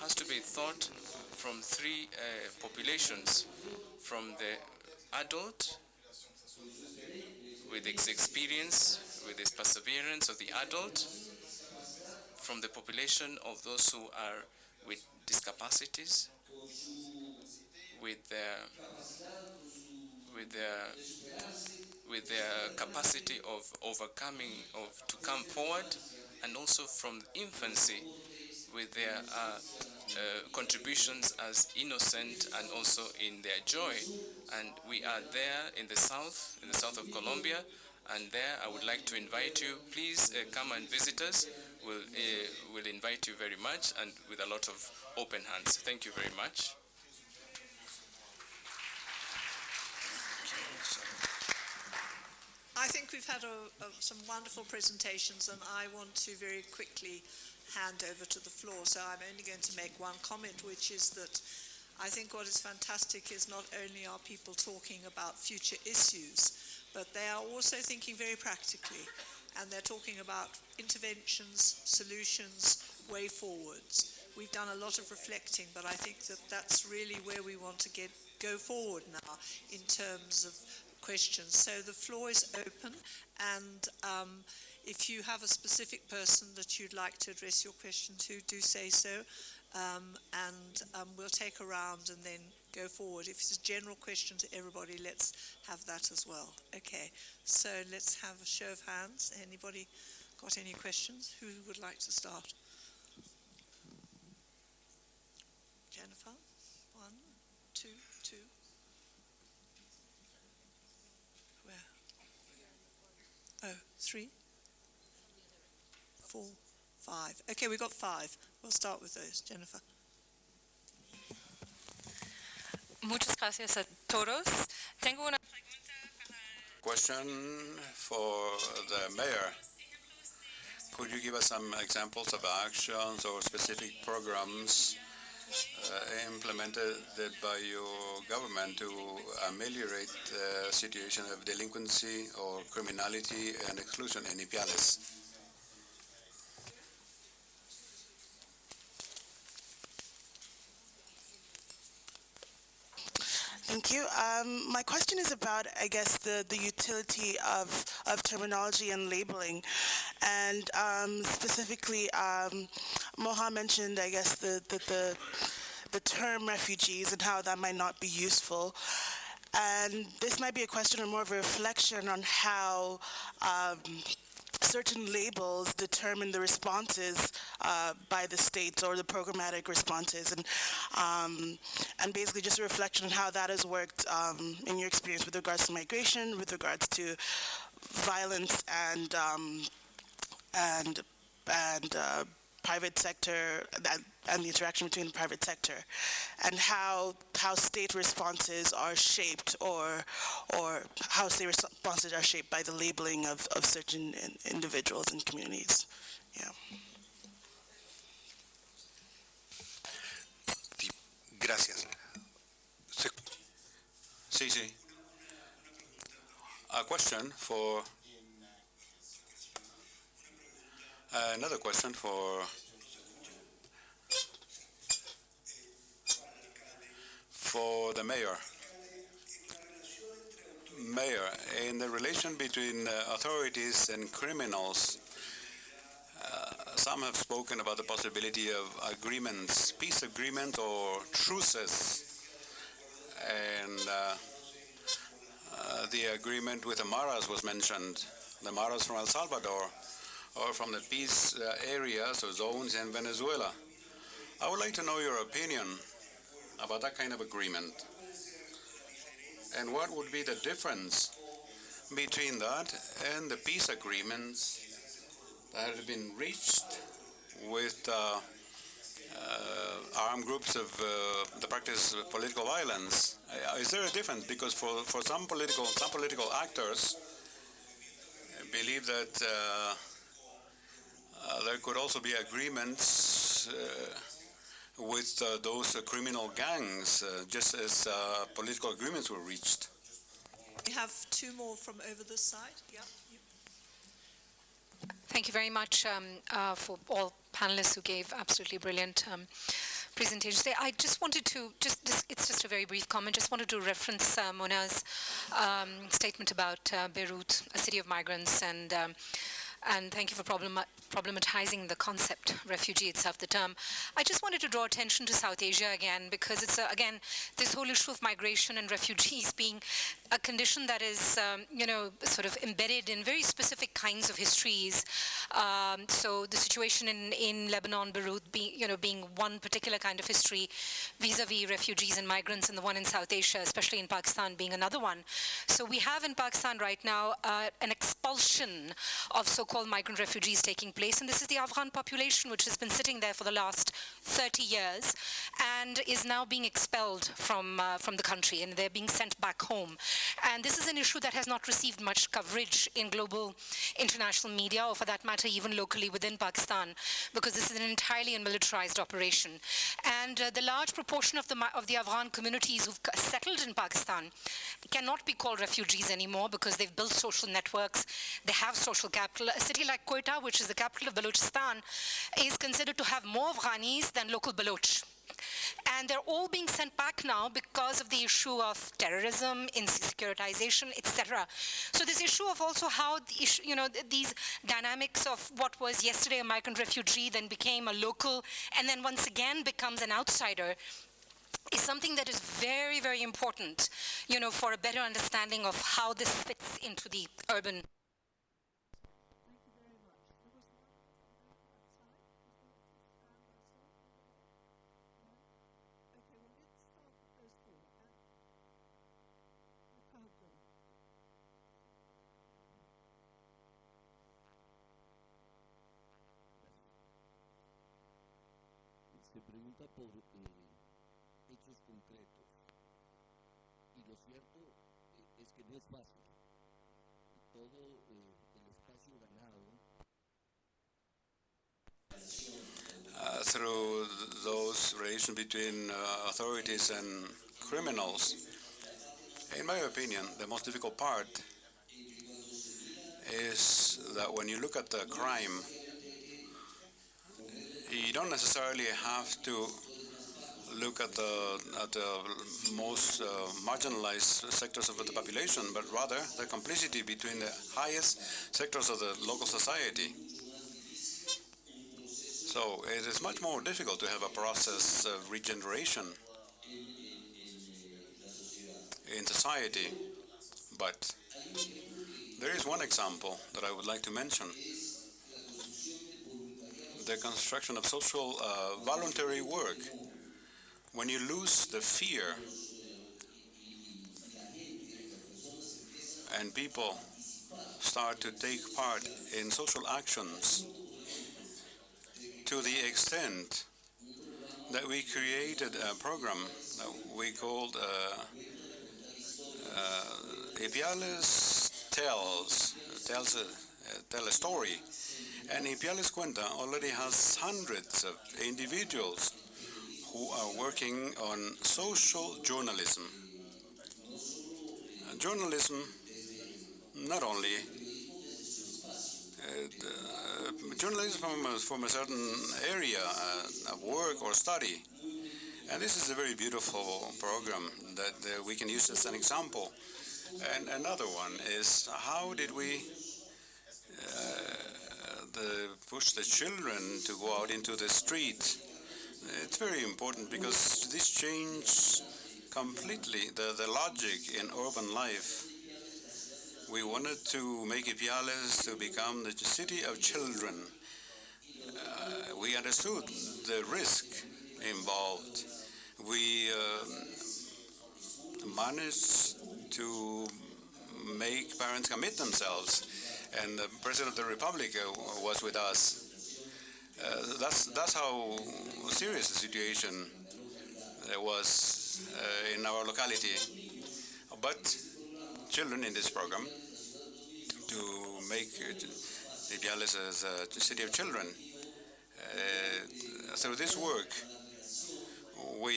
has to be thought from three populations: from the adult, with its experience, with its perseverance of the adult, from the population of those who are with discapacities, with their capacity of overcoming, to come forward, and also from infancy, with their contributions as innocent and also in their joy. And we are there in the south of Colombia, and there I would like to invite you. Please come and visit us. We'll invite you very much, and with a lot of open hands. Thank you very much. I think we've had some wonderful presentations, and I want to very quickly hand over to the floor. So I'm only going to make one comment, which is that I think what is fantastic is not only are people talking about future issues, but they are also thinking very practically, and they're talking about interventions, solutions, way forwards. We've done a lot of reflecting, but I think that that's really where we want to go forward now in terms of questions. So the floor is open, and if you have a specific person that you'd like to address your question to, do say so, and we'll take a round and then go forward. If it's a general question to everybody, let's have that as well. Okay, so let's have a show of hands. Anybody got any questions? Who would like to start? Jennifer? 1, 2, 2. Where? Oh, 3, 4, 5. Okay, we've got 5. We'll start with those. Jennifer. Muchas gracias a todos. Tengo una question for the mayor. Could you give us some examples of actions or specific programs implemented by your government to ameliorate the situation of delinquency or criminality and exclusion in Ipiales? Thank you. My question is about, I guess, the utility of terminology and labeling. And specifically, Moha mentioned, I guess, the term refugees and how that might not be useful. And this might be a question or more of a reflection on how certain labels determine the responses by the states, or the programmatic responses, and basically just a reflection on how that has worked in your experience with regards to migration, with regards to violence and private sector and the interaction between the private sector, and how state responses are shaped, or how state responses are shaped by the labeling of certain individuals and communities. Yeah. Gracias. Sí, sí. A question for another question for the mayor. Mayor, in the relation between authorities and criminals, some have spoken about the possibility of agreements, peace agreement or truces, and the agreement with the Maras was mentioned, the Maras from El Salvador, or from the peace areas or zones in Venezuela. I would like to know your opinion about that kind of agreement. And what would be the difference between that and the peace agreements that have been reached with armed groups of the practice of political violence? Is there a difference? Because for some political actors believe that there could also be agreements with those criminal gangs, just as political agreements were reached. We have two more from over this side. Yeah. Thank you very much for all panelists who gave absolutely brilliant presentations today. I just wanted to, it's just a very brief comment, just wanted to reference Mona's statement about Beirut, a city of migrants, and thank you for problematizing the concept, refugee itself, the term. I just wanted to draw attention to South Asia again, because it's, again, this whole issue of migration and refugees being a condition that is, sort of embedded in very specific kinds of histories. So the situation in Lebanon, Beirut, being one particular kind of history vis-a-vis refugees and migrants, and the one in South Asia, especially in Pakistan, being another one. So we have in Pakistan right now an expulsion of so-called migrant refugees taking place, and this is the Afghan population, which has been sitting there for the last 30 years and is now being expelled from the country, and they're being sent back home. And this is an issue that has not received much coverage in global international media, or for that matter even locally within Pakistan, because this is an entirely unmilitarized operation. And the large proportion of the Afghan communities who've settled in Pakistan cannot be called refugees anymore, because they've built social networks, they have social capital. A city like Quetta, which is the capital of Balochistan, is considered to have more Afghanis than local Baloch. And they're all being sent back now because of the issue of terrorism, insecuritization, etc. So this issue of also how the issue, these dynamics of what was yesterday a migrant refugee then became a local, and then once again becomes an outsider, is something that is very, very important, for a better understanding of how this fits into the urban. Se pregunta por hechos concretos, y lo cierto es que no es fácil. Todo el espacio ganado through those relations between authorities and criminals. In my opinion, the most difficult part is that when you look at the crime, you don't necessarily have to look at the most marginalized sectors of the population, but rather the complicity between the highest sectors of the local society. So it is much more difficult to have a process of regeneration in society. But there is one example that I would like to mention: the construction of social voluntary work. When you lose the fear and people start to take part in social actions to the extent that we created a program that we called Ipiales tell a story. And Ipiales Cuenta already has hundreds of individuals who are working on social journalism. Journalism, not only journalism from a certain area of work or study. And this is a very beautiful program that we can use as an example. And another one is, how did we push the children to go out into the street? It's very important because this changed completely the logic in urban life. We wanted to make Ipiales to become the city of children. We understood the risk involved. We managed to make parents commit themselves, and the President of the Republic was with us. That's how serious the situation was in our locality. But children in this program, to make Ipiales as a city of children, through this work, we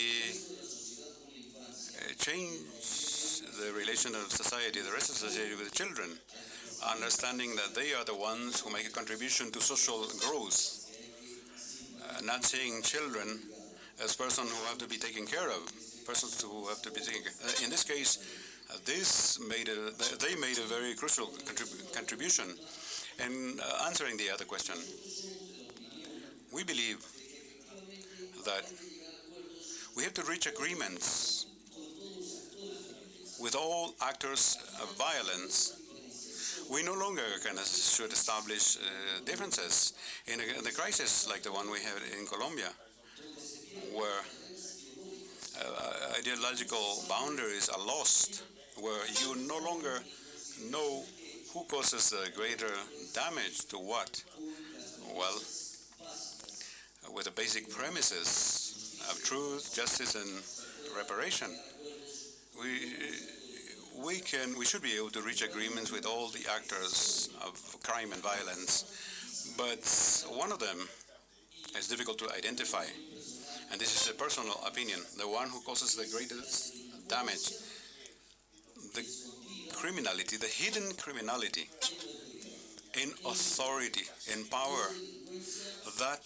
change the relation of society, the rest of society with children, understanding that they are the ones who make a contribution to social growth, not seeing children as persons who have to be taken care of, persons who have to be taken care of. In this case, they made a very crucial contribution. And answering the other question, we believe that we have to reach agreements with all actors of violence. We no longer should establish differences in a crisis like the one we have in Colombia, where ideological boundaries are lost, where you no longer know who causes the greater damage to what. Well, with the basic premises of truth, justice, and reparation, we should be able to reach agreements with all the actors of crime and violence. But one of them is difficult to identify, and this is a personal opinion, the one who causes the greatest damage, the criminality, the hidden criminality in authority, in power. That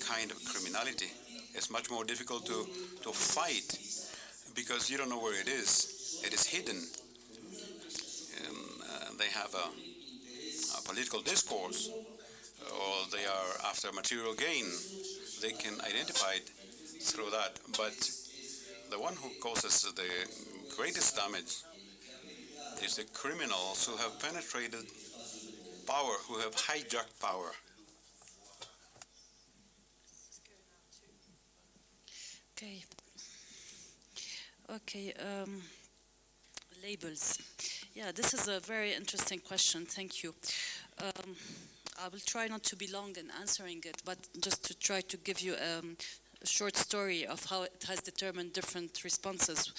kind of criminality is much more difficult to fight because you don't know where it is. It is hidden. They have a political discourse, or they are after material gain. They can identify it through that. But the one who causes the greatest damage is the criminals who have penetrated power, who have hijacked power. Okay, labels. Yeah, this is a very interesting question. Thank you. I will try not to be long in answering it, but just to try to give you a short story of how it has determined different responses.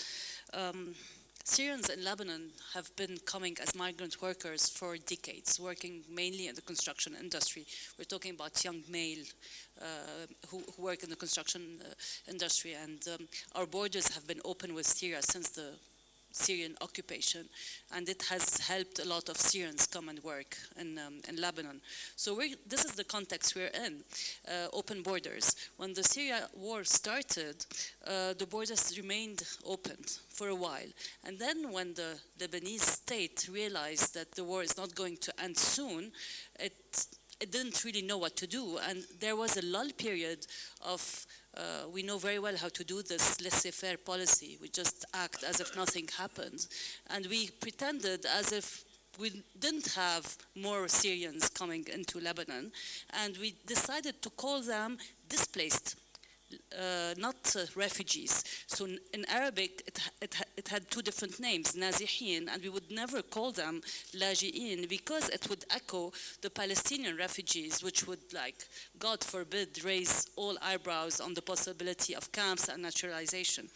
Syrians in Lebanon have been coming as migrant workers for decades, working mainly in the construction industry. We're talking about young male who work in the construction industry, and our borders have been open with Syria since the Syrian occupation, and it has helped a lot of Syrians come and work in Lebanon. So this is the context we're in, open borders. When the Syria war started, the borders remained open for a while. And then when the Lebanese state realized that the war is not going to end soon, it didn't really know what to do. And there was a lull period of we know very well how to do this laissez-faire policy. We just act as if nothing happened. And we pretended as if we didn't have more Syrians coming into Lebanon. And we decided to call them displaced not refugees. So in Arabic, it had two different names, Nazihin, and we would never call them Laji'in because it would echo the Palestinian refugees, which would, like, God forbid, raise all eyebrows on the possibility of camps and naturalization.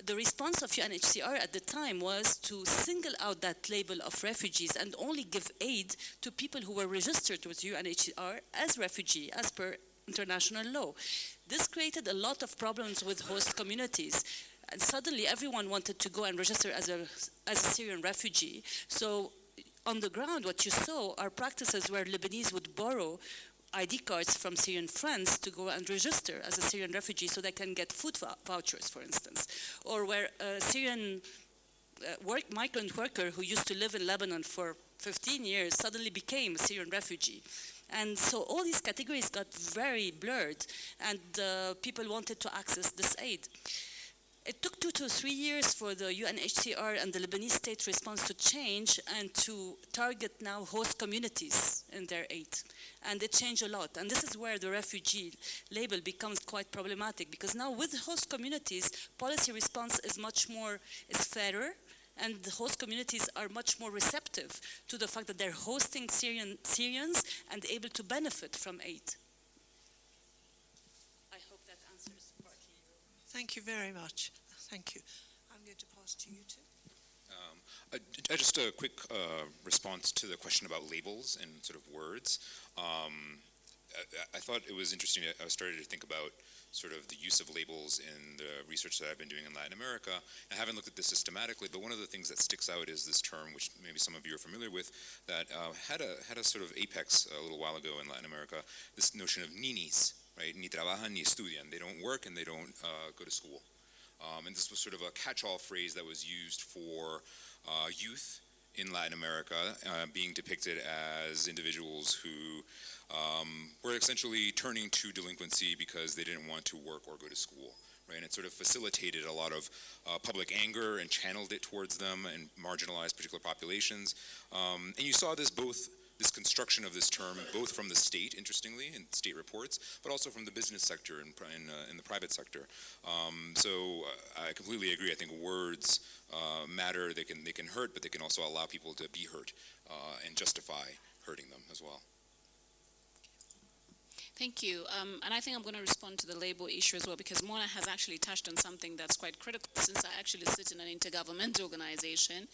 The response of UNHCR at the time was to single out that label of refugees and only give aid to people who were registered with UNHCR as refugee, as per international law. This created a lot of problems with host communities. And suddenly everyone wanted to go and register as a Syrian refugee. So on the ground, what you saw are practices where Lebanese would borrow ID cards from Syrian friends to go and register as a Syrian refugee so they can get food vouchers, for instance. Or where a Syrian migrant worker who used to live in Lebanon for 15 years suddenly became a Syrian refugee. And so all these categories got very blurred, and people wanted to access this aid. It took 2 to 3 years for the UNHCR and the Lebanese state response to change and to target now host communities in their aid. And it changed a lot. And this is where the refugee label becomes quite problematic, because now with host communities, policy response is fairer, and the host communities are much more receptive to the fact that they're hosting Syrians and able to benefit from aid. I hope that answers partly. Thank you very much. Thank you. I'm going to pass to you too. Just a quick response to the question about labels and sort of words. I thought it was interesting. I started to think about sort of the use of labels in the research that I've been doing in Latin America. I haven't looked at this systematically, but one of the things that sticks out is this term, which maybe some of you are familiar with, that had a sort of apex a little while ago in Latin America, this notion of ninis, right? Ni trabajan ni estudian. They don't work and they don't go to school. And this was sort of a catch-all phrase that was used for youth in Latin America, being depicted as individuals who were essentially turning to delinquency because they didn't want to work or go to school. Right? And it sort of facilitated a lot of public anger and channeled it towards them and marginalized particular populations. And you saw this construction of this term, both from the state, interestingly, in state reports, but also from the business sector and in the private sector. So I completely agree. I think words matter. They can hurt, but they can also allow people to be hurt and justify hurting them as well. Thank you. And I think I'm going to respond to the label issue as well, because Mona has actually touched on something that's quite critical, since I actually sit in an intergovernmental organization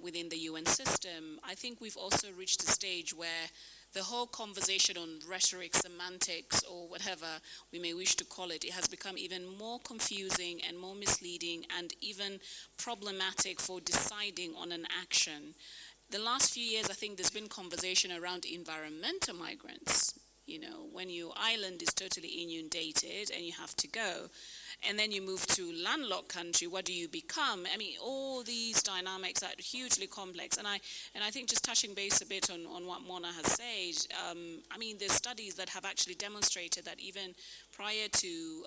within the UN system. I think we've also reached a stage where the whole conversation on rhetoric, semantics, or whatever we may wish to call it, it has become even more confusing and more misleading and even problematic for deciding on an action. The last few years, I think there's been conversation around environmental migrants. You know, when your island is totally inundated and you have to go, and then you move to landlocked country, what do you become? I mean, all these dynamics are hugely complex. And I think just touching base a bit on what Mona has said, I mean, there's studies that have actually demonstrated that even prior to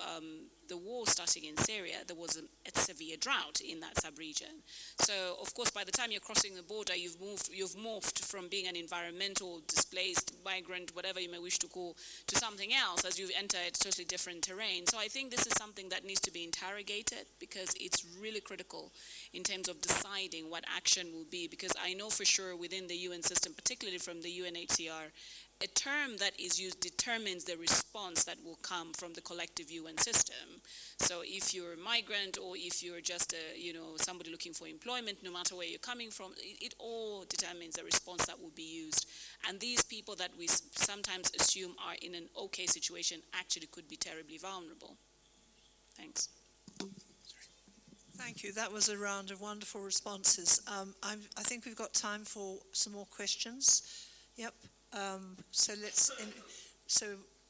the war starting in Syria, there was a severe drought in that sub-region. So, of course, by the time you're crossing the border, you've morphed from being an environmental displaced migrant, whatever you may wish to call, to something else as you've entered totally different terrain. So I think this is something that needs to be interrogated, because it's really critical in terms of deciding what action will be, because I know for sure within the UN system, particularly from the UNHCR, a term that is used determines the response that will come from the collective UN system. So if you're a migrant or if you're just somebody looking for employment, no matter where you're coming from, it all determines the response that will be used. And these people that we sometimes assume are in an okay situation actually could be terribly vulnerable. Thanks. Thank you. That was a round of wonderful responses. I think we've got time for some more questions. Yep. So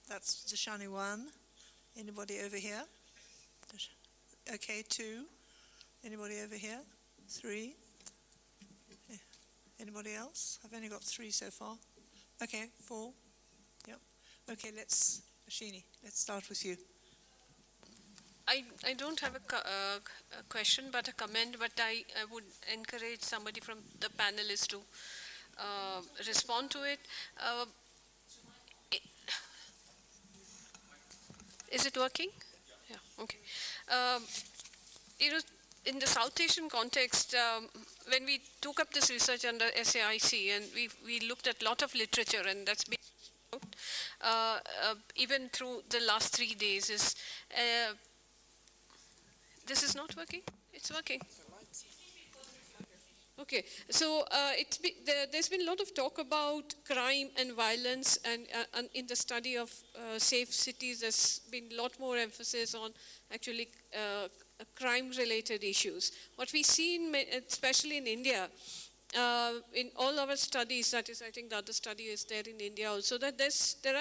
that's Dashani 1. Anybody over here? Okay, 2. Anybody over here? 3. Anybody else? I've only got 3 so far. Okay, 4. Yep. Okay, Dashani, let's start with you. I don't have a question but a comment, but I would encourage somebody from the panelists to respond to it. Is it working? Yeah, okay. You know, in the South Asian context, when we took up this research under SAIC and we looked at a lot of literature, and that's been even through the last 3 days, is this is not working? It's working. Okay, so there's been a lot of talk about crime and violence, and in the study of safe cities, there's been a lot more emphasis on actually crime-related issues. What we see, especially in India, in all our studies, that is, I think the other study is there in India also, that there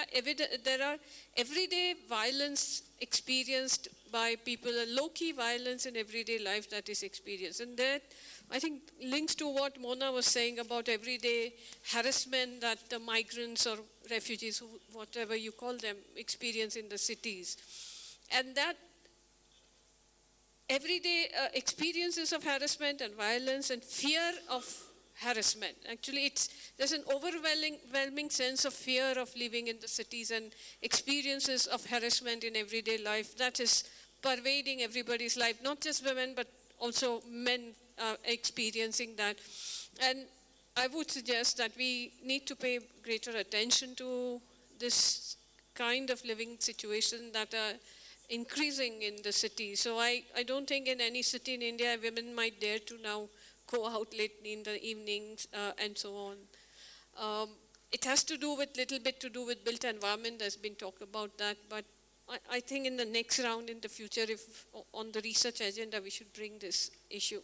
are everyday violence experienced by people, a low-key violence in everyday life that is experienced. And that, I think, links to what Mona was saying about everyday harassment that the migrants or refugees, whatever you call them, experience in the cities. And that everyday experiences of harassment and violence and fear of harassment. Actually, there's an overwhelming sense of fear of living in the cities and experiences of harassment in everyday life that is pervading everybody's life, not just women, but also men experiencing that. And I would suggest that we need to pay greater attention to this kind of living situation that are increasing in the city. So I don't think in any city in India, women might dare to now go out late in the evenings and so on. It has to do with little bit to do with built environment. There's been talk about that, but I think in the next round in the future, if on the research agenda, we should bring this issue.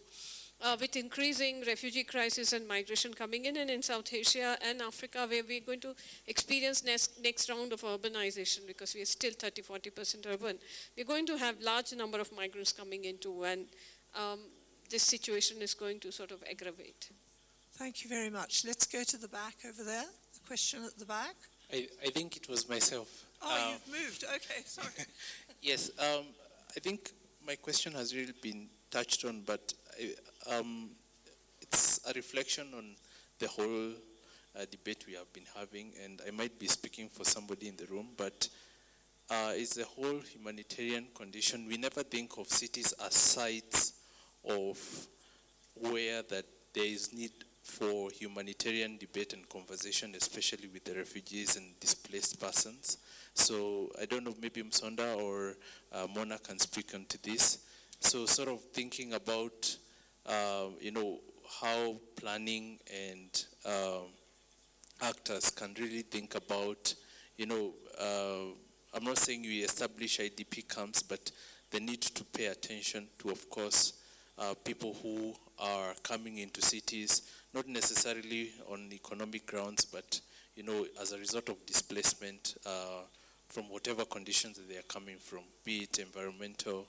With increasing refugee crisis and migration coming in, and in South Asia and Africa, where we're going to experience next round of urbanization, because we are still 30-40% urban, we're going to have large number of migrants coming into, and this situation is going to sort of aggravate. Thank you very much. Let's go to the back over there. The question at the back. I think it was myself. Oh, you've moved. Okay, sorry. Yes, I think my question has really been touched on, but it's a reflection on the whole debate we have been having, and I might be speaking for somebody in the room, but it's the whole humanitarian condition. We never think of cities as sites of where that there is need for humanitarian debate and conversation, especially with the refugees and displaced persons. So I don't know, maybe Msonda or Mona can speak onto this. So sort of thinking about, how planning and actors can really think about, I'm not saying we establish IDP camps, but they need to pay attention to, of course, people who are coming into cities, not necessarily on economic grounds, but, as a result of displacement from whatever conditions that they are coming from, be it environmental,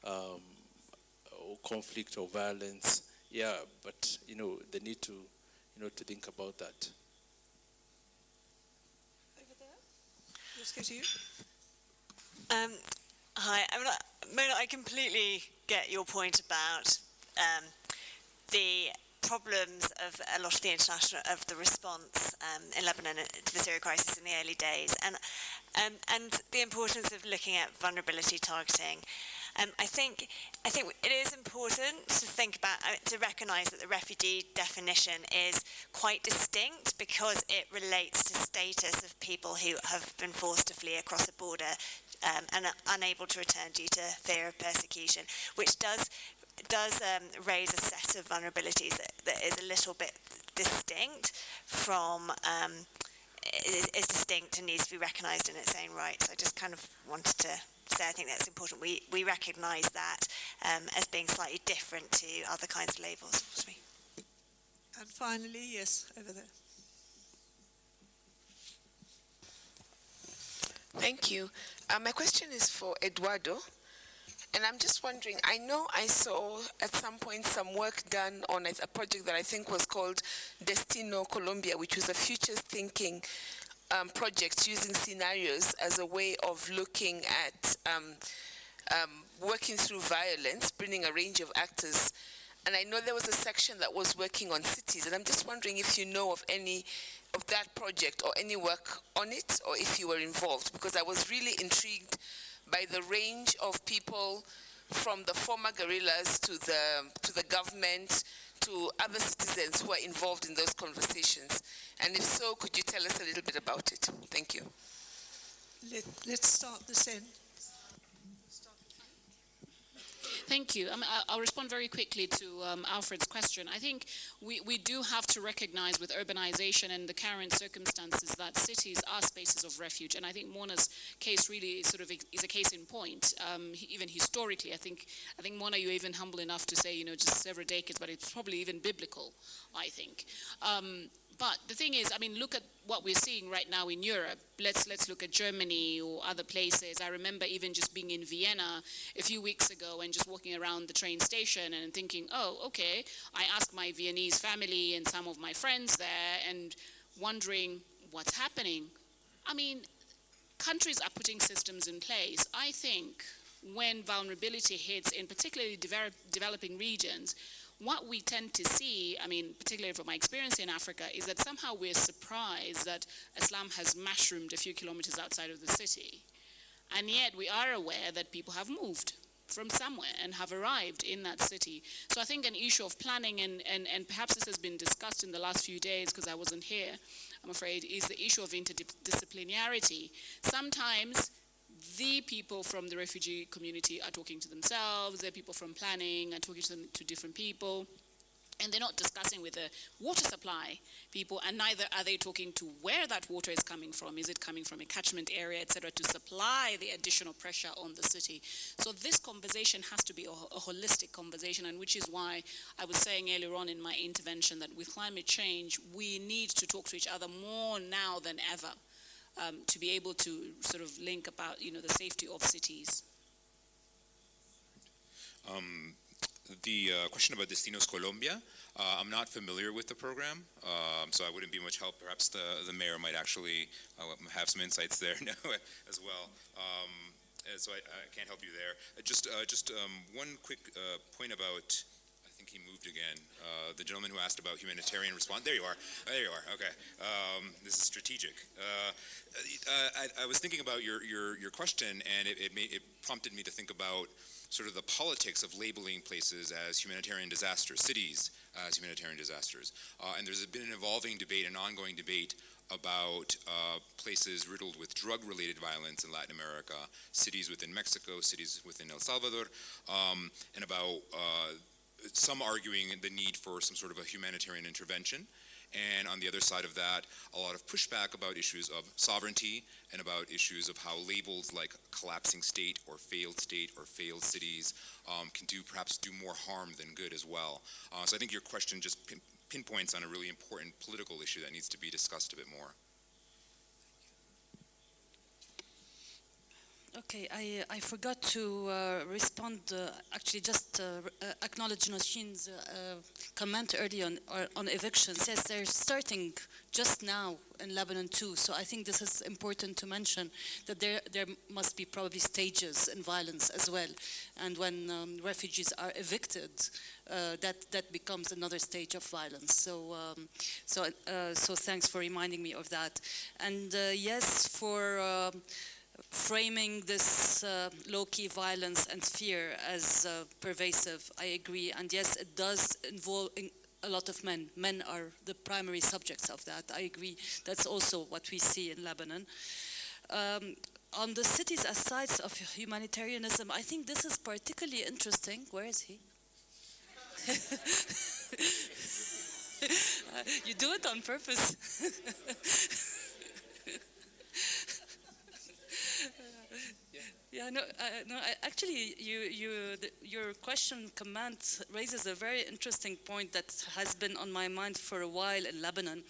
or conflict or violence. Yeah, but, they need to, to think about that. Over there. Let's go to you. Hi, Mona, I completely get your point about the problems of a lot of the international, of the response in Lebanon to the Syria crisis in the early days, and the importance of looking at vulnerability targeting. I think it is important to think about, to recognise that the refugee definition is quite distinct because it relates to status of people who have been forced to flee across a border and are unable to return due to fear of persecution, which does raise a set of vulnerabilities that is a little bit distinct from, is distinct and needs to be recognised in its own right. So I just kind of wanted to say I think that's important. We recognise that as being slightly different to other kinds of labels. And finally, yes, over there. Thank you. My question is for Eduardo. And I'm just wondering, I know I saw at some point some work done on a project that I think was called Destino Colombia, which was a futures thinking project using scenarios as a way of looking at working through violence, bringing a range of actors. And I know there was a section that was working on cities, and I'm just wondering if you know of any of that project or any work on it, or if you were involved, because I was really intrigued by the range of people from the former guerrillas to the government to other citizens who are involved in those conversations? And if so, could you tell us a little bit about it? Thank you. Let's start this end. Thank you. I'll respond very quickly to Alfred's question. I think we do have to recognize with urbanization and the current circumstances that cities are spaces of refuge. And I think Mona's case really sort of is a case in point. Even historically, I think Mona, you're even humble enough to say, just several decades, but it's probably even biblical, I think. But the thing is, look at what we're seeing right now in Europe. Let's look at Germany or other places. I remember even just being in Vienna a few weeks ago and just walking around the train station and thinking, oh, okay. I asked my Viennese family and some of my friends there and wondering what's happening. Countries are putting systems in place. I think when vulnerability hits in particularly developing regions, what we tend to see, particularly from my experience in Africa, is that somehow we're surprised that Islam has mushroomed a few kilometers outside of the city. And yet we are aware that people have moved from somewhere and have arrived in that city. So I think an issue of planning, and perhaps this has been discussed in the last few days because I wasn't here, I'm afraid, is the issue of interdisciplinarity. Sometimes the people from the refugee community are talking to themselves, the people from planning are talking to different people, and they're not discussing with the water supply people, and neither are they talking to where that water is coming from. Is it coming from a catchment area, etc., to supply the additional pressure on the city? So this conversation has to be a holistic conversation, and which is why I was saying earlier on in my intervention that with climate change, we need to talk to each other more now than ever. To be able to sort of link about, the safety of cities. The question about Destinos Colombia, I'm not familiar with the program, so I wouldn't be much help. Perhaps the mayor might actually have some insights there as well. So I can't help you there. Just one quick point about, I think he moved again, the gentleman who asked about humanitarian response. There you are. Okay. This is strategic. I was thinking about your question, and it prompted me to think about sort of the politics of labeling places as humanitarian disasters, cities as humanitarian disasters. And there's been an evolving debate, an ongoing debate about places riddled with drug-related violence in Latin America, cities within Mexico, cities within El Salvador, and about some arguing the need for some sort of a humanitarian intervention. And on the other side of that, a lot of pushback about issues of sovereignty and about issues of how labels like collapsing state or failed cities can perhaps do more harm than good as well. So I think your question just pinpoints on a really important political issue that needs to be discussed a bit more. Okay, I forgot to respond, actually just acknowledge Noshin's comment earlier on evictions. Yes, they're starting just now in Lebanon too, so I think this is important to mention that there must be probably stages in violence as well. And when refugees are evicted, that becomes another stage of violence. So thanks for reminding me of that. And yes, for framing this low-key violence and fear as pervasive, I agree. And yes, it does involve a lot of men. Men are the primary subjects of that. I agree. That's also what we see in Lebanon. On the cities as sites of humanitarianism, I think this is particularly interesting. Where is he? You do it on purpose. Yeah, actually, your question comment raises a very interesting point that has been on my mind for a while in Lebanon.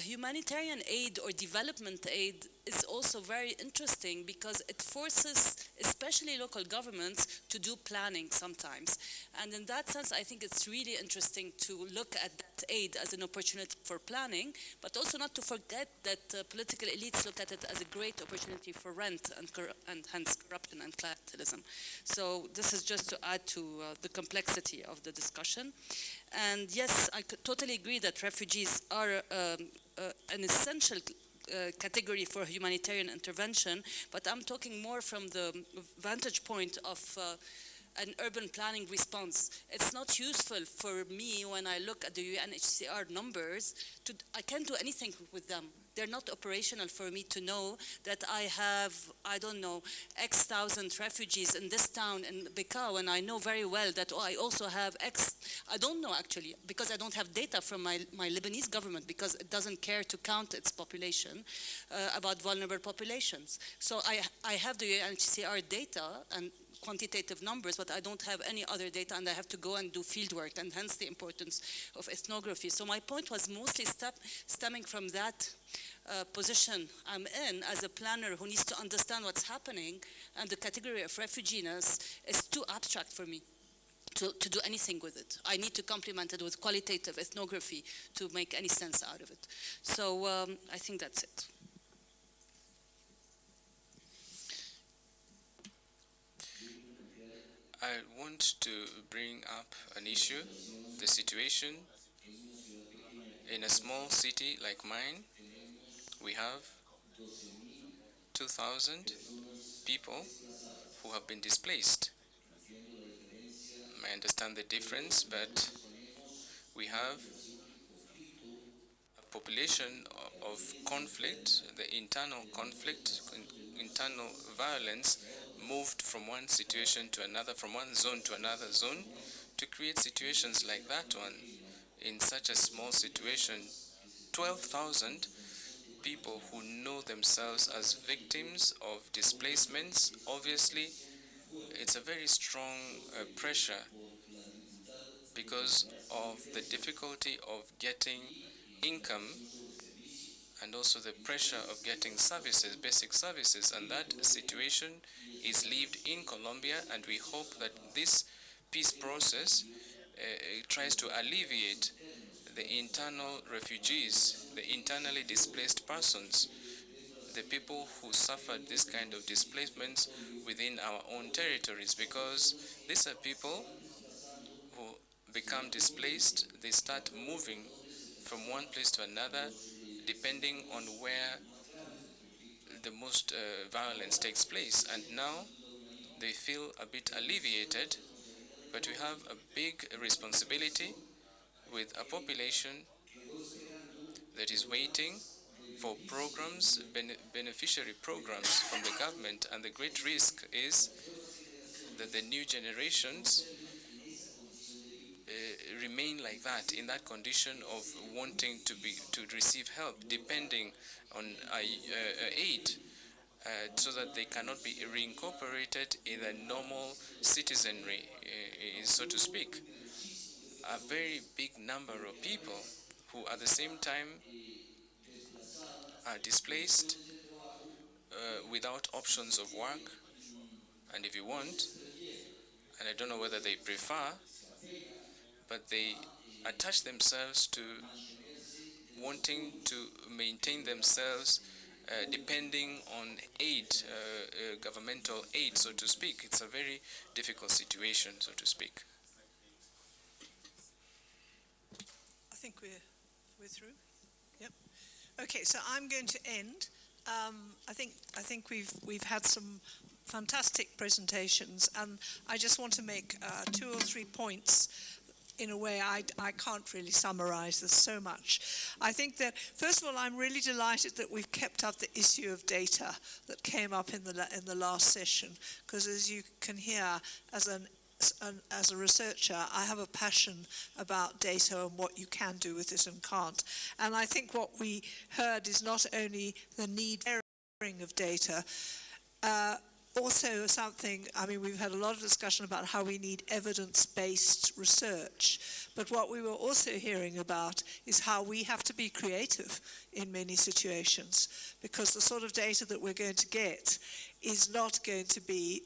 Humanitarian aid or development aid is also very interesting because it forces, especially local governments, to do planning sometimes. And in that sense, I think it's really interesting to look at that aid as an opportunity for planning, but also not to forget that political elites look at it as a great opportunity for rent and hence corruption and clientelism. So this is just to add to the complexity of the discussion. And yes, I totally agree that refugees are an essential category for humanitarian intervention, but I'm talking more from the vantage point of an urban planning response. It's not useful for me when I look at the UNHCR numbers. I can't do anything with them. They're not operational for me to know that I have, I don't know, X thousand refugees in this town in Bekau, and I know very well that I also have X, I don't know actually, because I don't have data from my Lebanese government, because it doesn't care to count its population about vulnerable populations. So I have the UNHCR data and quantitative numbers, but I don't have any other data, and I have to go and do field work, and hence the importance of ethnography. So my point was mostly stemming from that position I'm in as a planner who needs to understand what's happening, and the category of refuginess is too abstract for me to do anything with it. I need to complement it with qualitative ethnography to make any sense out of it. So I think that's it. I want to bring up an issue, the situation in a small city like mine. We have 2,000 people who have been displaced. I understand the difference, but we have a population of conflict, the internal conflict, internal violence, moved from one situation to another, from one zone to another zone, to create situations like that one. In such a small situation, 12,000 people who know themselves as victims of displacements, obviously, it's a very strong pressure because of the difficulty of getting income and also the pressure of getting services, basic services, and that situation is lived in Colombia, and we hope that this peace process tries to alleviate the internal refugees, the internally displaced persons, the people who suffered this kind of displacements within our own territories, because these are people who become displaced, they start moving from one place to another, depending on where the most violence takes place. And now they feel a bit alleviated, but we have a big responsibility with a population that is waiting for programs, beneficiary programs from the government, and the great risk is that the new generations remain like that, in that condition of wanting to receive help, depending on aid, so that they cannot be reincorporated in the normal citizenry, so to speak. A very big number of people who at the same time are displaced without options of work, and if you want, and I don't know whether they prefer, but they attach themselves to wanting to maintain themselves depending on aid, governmental aid, so to speak. It's a very difficult situation, so to speak. I think we're through. Yep. Okay, so I'm going to end. I think we've had some fantastic presentations, and I just want to make 2 or 3 points. In a way, I can't really summarize. There's so much. I think that, first of all, I'm really delighted that we've kept up the issue of data that came up in the last session, because as you can hear, as a researcher, I have a passion about data and what you can do with it and can't. And I think what we heard is not only the need for sharing of data, also something, I mean, we've had a lot of discussion about how we need evidence-based research, but what we were also hearing about is how we have to be creative in many situations, because the sort of data that we're going to get is not going to be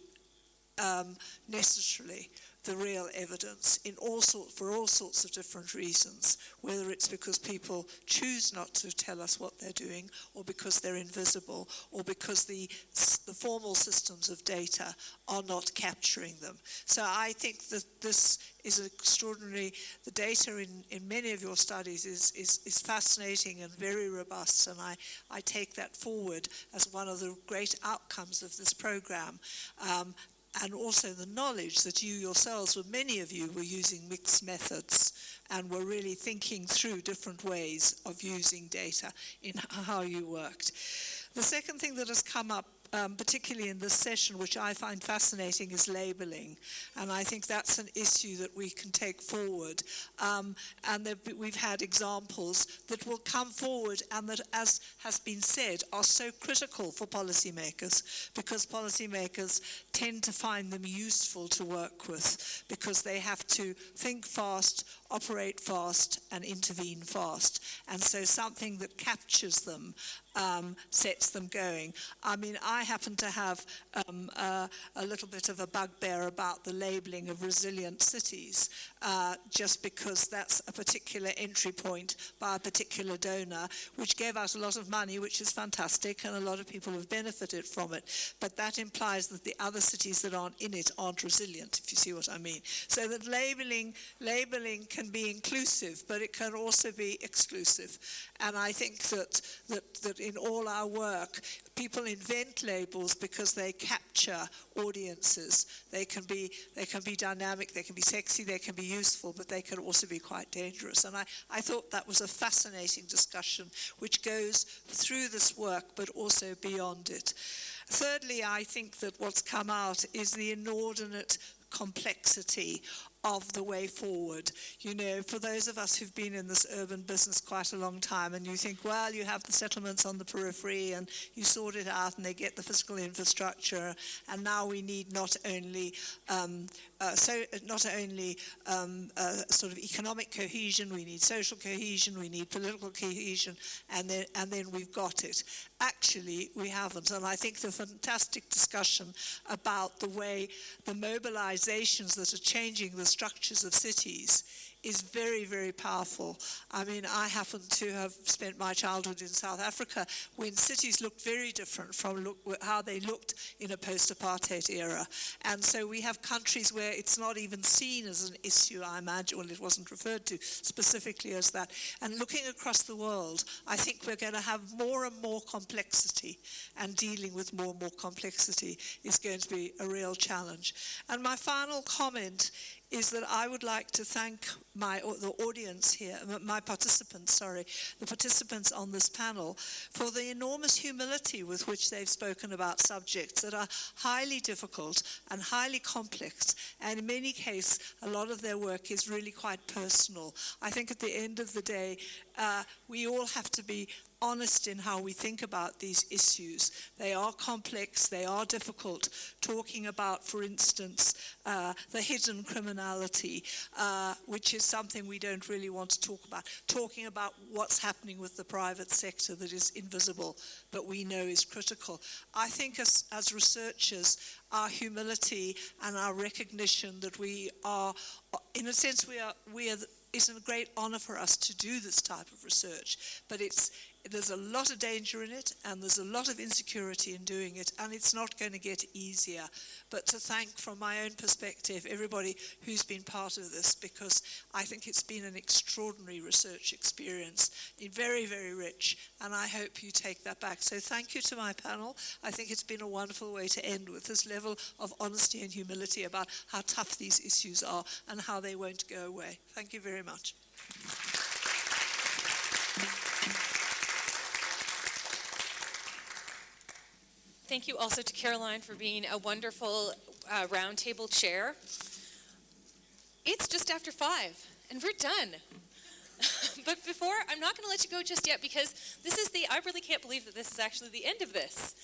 necessarily the real evidence for all sorts of different reasons, whether it's because people choose not to tell us what they're doing, or because they're invisible, or because the formal systems of data are not capturing them. So I think that this is extraordinary. The data in many of your studies is fascinating and very robust, and I take that forward as one of the great outcomes of this program. And also the knowledge that you yourselves, or many of you, were using mixed methods and were really thinking through different ways of using data in how you worked. The second thing that has come up, particularly in this session, which I find fascinating, is labeling. And I think that's an issue that we can take forward. And we've had examples that will come forward and that, as has been said, are so critical for policymakers, because policymakers tend to find them useful to work with, because they have to think fast, operate fast, and intervene fast. And so something that captures them sets them going. I mean, I happen to have a little bit of a bugbear about the labeling of resilient cities, just because that's a particular entry point by a particular donor, which gave out a lot of money, which is fantastic, and a lot of people have benefited from it. But that implies that the other cities that aren't in it aren't resilient, if you see what I mean. So that labeling can be inclusive, but it can also be exclusive. And I think that in all our work, people invent labels because they capture audiences. They can be dynamic, they can be sexy, they can be useful, but they can also be quite dangerous. And I thought that was a fascinating discussion which goes through this work but also beyond it. Thirdly, I think that what's come out is the inordinate complexity of the way forward. You know, for those of us who've been in this urban business quite a long time, and you think, well, you have the settlements on the periphery and you sort it out and they get the physical infrastructure, and now we need not only sort of economic cohesion, we need social cohesion, we need political cohesion, and then we've got it. Actually, we haven't, and I think the fantastic discussion about the way the mobilizations that are changing the structures of cities is very, very powerful. I mean, I happen to have spent my childhood in South Africa when cities looked very different from how they looked in a post-apartheid era. And so we have countries where it's not even seen as an issue, I imagine. Well, it wasn't referred to specifically as that. And looking across the world, I think we're going to have more and more complexity, and dealing with more and more complexity is going to be a real challenge. And my final comment is that I would like to thank the audience here, the participants on this panel, for the enormous humility with which they've spoken about subjects that are highly difficult and highly complex, and in many cases, a lot of their work is really quite personal. I think at the end of the day, we all have to be honest in how we think about these issues. They are complex, they are difficult. Talking about, for instance, the hidden criminality, which is something we don't really want to talk about. Talking about what's happening with the private sector that is invisible, but we know is critical. I think as researchers, our humility and our recognition that we are, in a sense, it's a great honor for us to do this type of research, but there's a lot of danger in it, and there's a lot of insecurity in doing it, and it's not going to get easier. But to thank, from my own perspective, everybody who's been part of this, because I think it's been an extraordinary research experience, very, very rich, and I hope you take that back. So thank you to my panel. I think it's been a wonderful way to end with this level of honesty and humility about how tough these issues are and how they won't go away. Thank you very much. Thank you also to Caroline for being a wonderful roundtable chair. It's just after 5, and we're done. But before, I'm not going to let you go just yet, because I really can't believe that this is actually the end of this.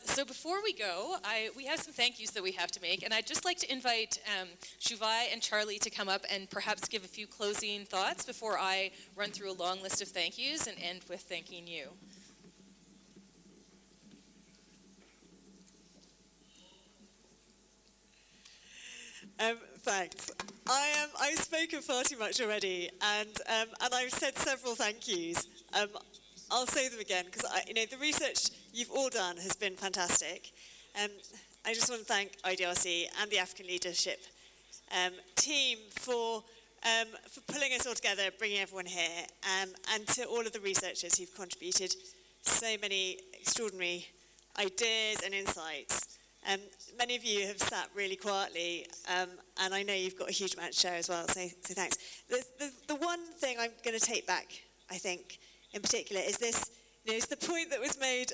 So before we go, we have some thank yous that we have to make, and I'd just like to invite Shuvai and Charlie to come up and perhaps give a few closing thoughts before I run through a long list of thank yous and end with thanking you. Thanks. I've spoken far too much already, and I've said several thank yous. I'll say them again because the research you've all done has been fantastic. I just want to thank IDRC and the African leadership team for pulling us all together, bringing everyone here, and to all of the researchers who've contributed so many extraordinary ideas and insights. Many of you have sat really quietly, and I know you've got a huge amount to share as well, so thanks. The one thing I'm going to take back, I think, in particular, is this, is the point that was made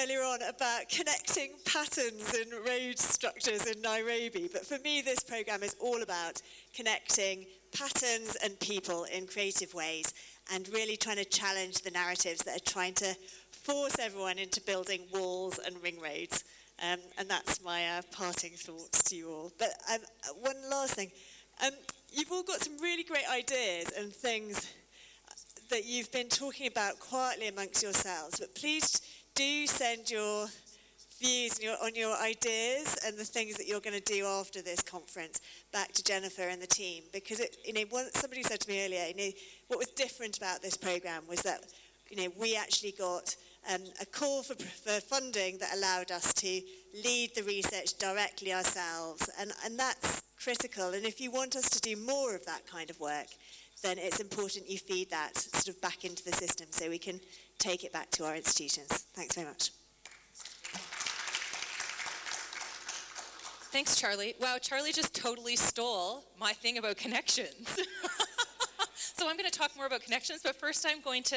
earlier on about connecting patterns in road structures in Nairobi. But for me, this programme is all about connecting patterns and people in creative ways and really trying to challenge the narratives that are trying to force everyone into building walls and ring roads. And that's my parting thoughts to you all. But one last thing. You've all got some really great ideas and things that you've been talking about quietly amongst yourselves. But please do send your views on your ideas and the things that you're going to do after this conference back to Jennifer and the team. Because somebody said to me earlier, what was different about this programme was that we actually got a call for funding that allowed us to lead the research directly ourselves, and that's critical. And if you want us to do more of that kind of work, then it's important you feed that sort of back into the system so we can take it back to our institutions. Thanks very much. Thanks, Charlie. Wow, Charlie just totally stole my thing about connections. So I'm going to talk more about connections, but first I'm going to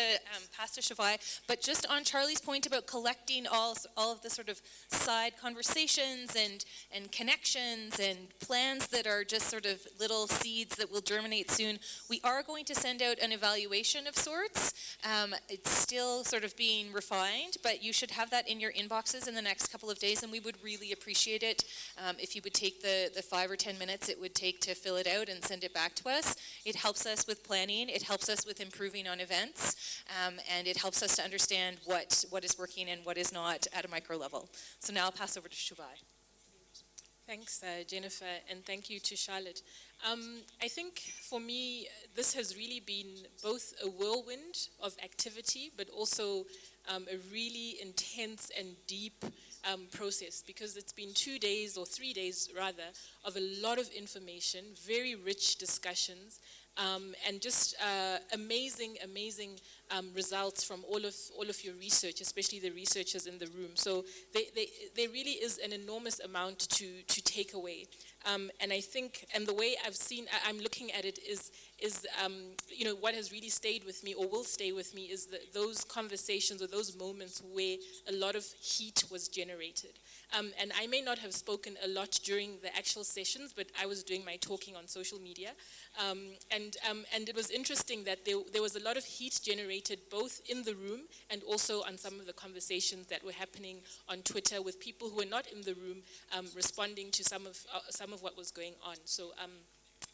pass to Shivai. But just on Charlie's point about collecting all of the sort of side conversations and connections and plans that are just sort of little seeds that will germinate soon, we are going to send out an evaluation of sorts. It's still sort of being refined, but you should have that in your inboxes in the next couple of days, and we would really appreciate it if you would take the 5 or 10 minutes it would take to fill it out and send it back to us. It helps us with planning. It helps us with improving on events, and it helps us to understand what is working and what is not at a micro level. So now I'll pass over to Shuvai. Thanks, Jennifer, and thank you to Charlotte. I think for me, this has really been both a whirlwind of activity, but also a really intense and deep process, because it's been 2 days, or 3 days rather, of a lot of information, very rich discussions, and just amazing results from all of your research, especially the researchers in the room. So there really is an enormous amount to take away. And I think, and the way I'm looking at it is what has really stayed with me or will stay with me is those conversations or those moments where a lot of heat was generated. And I may not have spoken a lot during the actual sessions, but I was doing my talking on social media. And it was interesting that there was a lot of heat generated both in the room and also on some of the conversations that were happening on Twitter with people who were not in the room responding to some of what was going on. So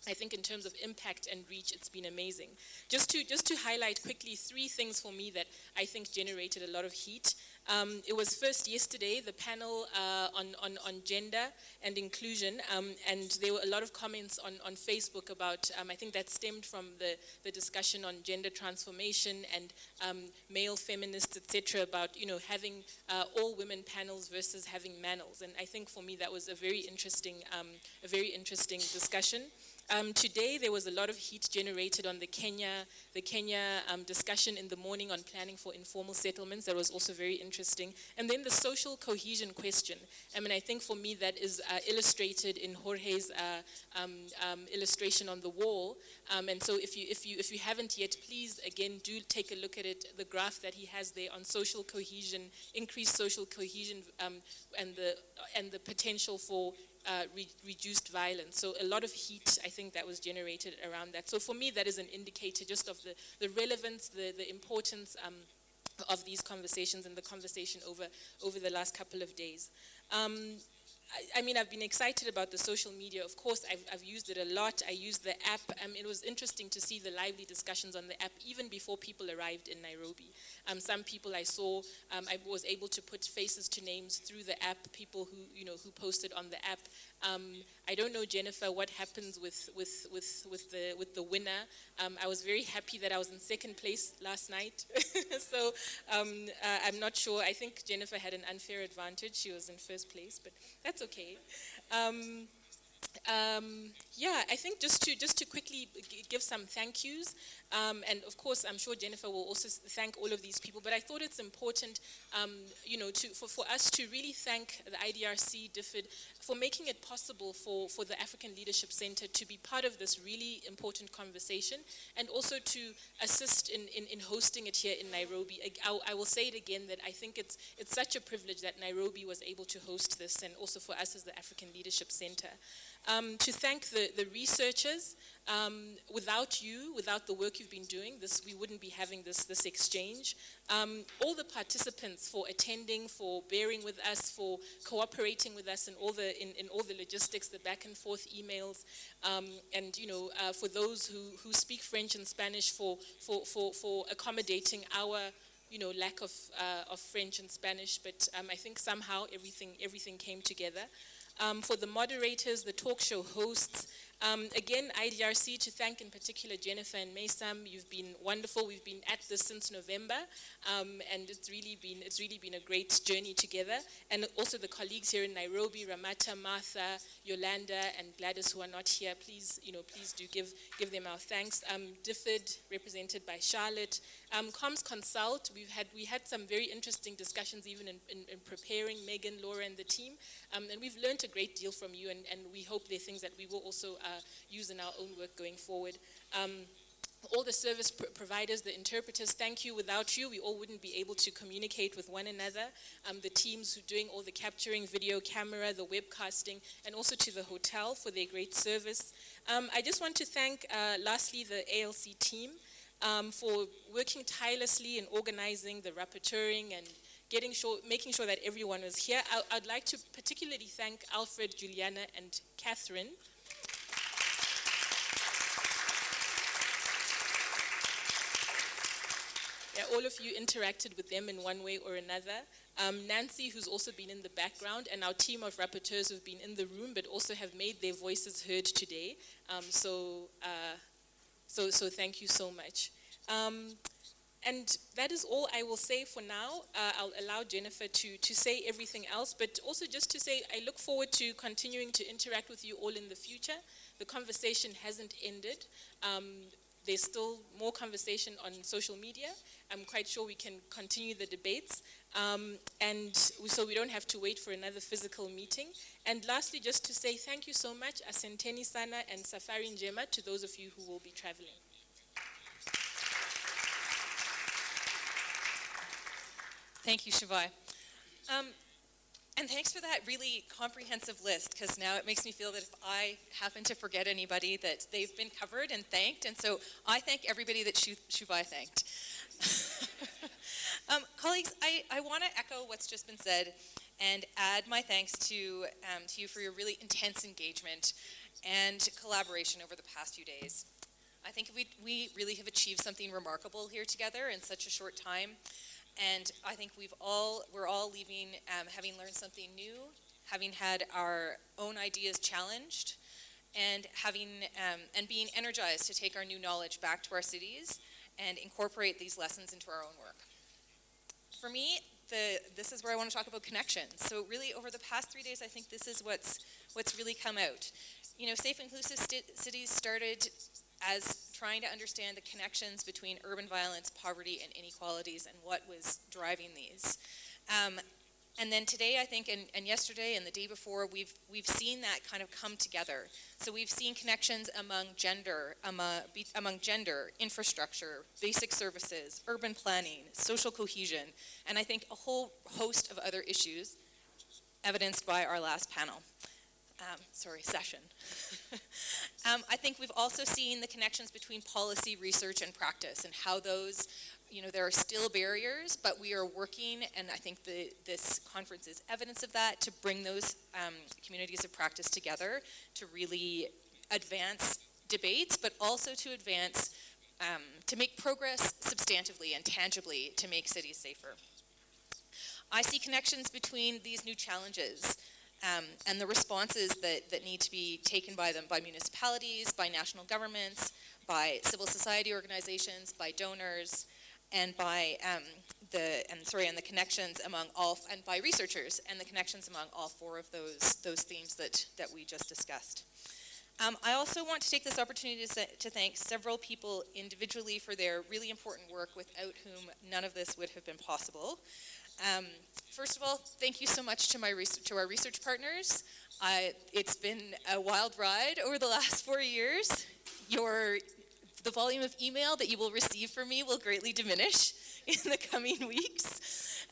I think in terms of impact and reach, it's been amazing. Just to highlight quickly 3 things for me that I think generated a lot of heat. It was first yesterday, the panel on gender and inclusion, and there were a lot of comments on Facebook about, I think that stemmed from the discussion on gender transformation and male feminists, etc., about having all women panels versus having manels. And I think for me that was a very interesting discussion. Today there was a lot of heat generated on the Kenya discussion in the morning on planning for informal settlements. That was also very interesting. And then the social cohesion question. I think for me that is illustrated in Jorge's illustration on the wall. And so if you haven't yet, please again do take a look at it. The graph that he has there on social cohesion, increased social cohesion, and the potential for reduced violence. So a lot of heat, I think, that was generated around that. So for me, that is an indicator just of the relevance, the importance of these conversations and the conversation over the last couple of days. I mean, I've been excited about the social media. Of course, I've used it a lot. I used the app. It was interesting to see the lively discussions on the app even before people arrived in Nairobi. Some people I saw, I was able to put faces to names through the app, people who posted on the app. I don't know, Jennifer, what happens with the winner. I was very happy that I was in second place last night. So I'm not sure. I think Jennifer had an unfair advantage. She was in first place, but that's okay. Yeah, I think just to quickly give some thank yous, and of course I'm sure Jennifer will also thank all of these people, but I thought it's important, for us to really thank the IDRC, DFID, for making it possible for the African Leadership Center to be part of this really important conversation, and also to assist in hosting it here in Nairobi. I will say it again, that I think it's such a privilege that Nairobi was able to host this, and also for us as the African Leadership Center. To thank the researchers. Without you, without the work you've been doing, we wouldn't be having this exchange. All the participants for attending, for bearing with us, for cooperating with us in all the logistics, the back and forth emails, and for those who speak French and Spanish, for accommodating our lack of French and Spanish. But I think somehow everything came together. For the moderators, the talk show hosts, again, IDRC, to thank in particular Jennifer and Maysam. You've been wonderful. We've been at this since November, and it's really been a great journey together. And also the colleagues here in Nairobi, Ramata, Martha, Yolanda, and Gladys, who are not here. Please do give them our thanks. DFID, represented by Charlotte. Comms Consult, we had some very interesting discussions even in preparing, Megan, Laura, and the team. And we've learned a great deal from you, and we hope they're things that we will also use in our own work going forward. All the service providers, the interpreters, thank you. Without you, we all wouldn't be able to communicate with one another. The teams who are doing all the capturing, video, camera, the webcasting, and also to the hotel for their great service. I just want to thank, lastly, the ALC team for working tirelessly in organizing the rapporteuring and making sure that everyone was here. I'd like to particularly thank Alfred, Juliana, and Catherine. Yeah, all of you interacted with them in one way or another. Nancy, who's also been in the background, and our team of rapporteurs who've been in the room but also have made their voices heard today. So thank you so much. And that is all I will say for now. I'll allow Jennifer to say everything else, but also just to say I look forward to continuing to interact with you all in the future. The conversation hasn't ended. There's still more conversation on social media. I'm quite sure we can continue the debates. And so we don't have to wait for another physical meeting. And lastly, just to say thank you so much, Asanteni Sana and Safari Njema, to those of you who will be traveling. Thank you, Shivai. And thanks for that really comprehensive list, because now it makes me feel that if I happen to forget anybody, that they've been covered and thanked. And so I thank everybody that Shivai thanked. Colleagues, I want to echo what's just been said and add my thanks to you for your really intense engagement and collaboration over the past few days. I think we really have achieved something remarkable here together in such a short time. And I think we're all leaving having learned something new, having had our own ideas challenged, and being energized to take our new knowledge back to our cities and incorporate these lessons into our own work. For me, this is where I want to talk about connections. So really, over the past 3 days, I think this is what's really come out. Safe Inclusive Cities started as trying to understand the connections between urban violence, poverty, and inequalities, and what was driving these. And then today, I think, and yesterday and the day before, we've seen that kind of come together. So we've seen connections among gender, infrastructure, basic services, urban planning, social cohesion, and I think a whole host of other issues evidenced by our last panel. Session. I think we've also seen the connections between policy, research, and practice, and how those there are still barriers, but we are working, and I think this conference is evidence of that, to bring those communities of practice together to really advance debates, but also to advance, to make progress substantively and tangibly to make cities safer. I see connections between these new challenges and the responses that need to be taken by them, by municipalities, by national governments, by civil society organizations, by donors, and by the connections among all, and by researchers, and the connections among all four of those themes that we just discussed. I also want to take this opportunity to thank several people individually for their really important work, without whom none of this would have been possible. First of all, thank you so much to our research partners. It's been a wild ride over the last 4 years. The volume of email that you will receive from me will greatly diminish in the coming weeks.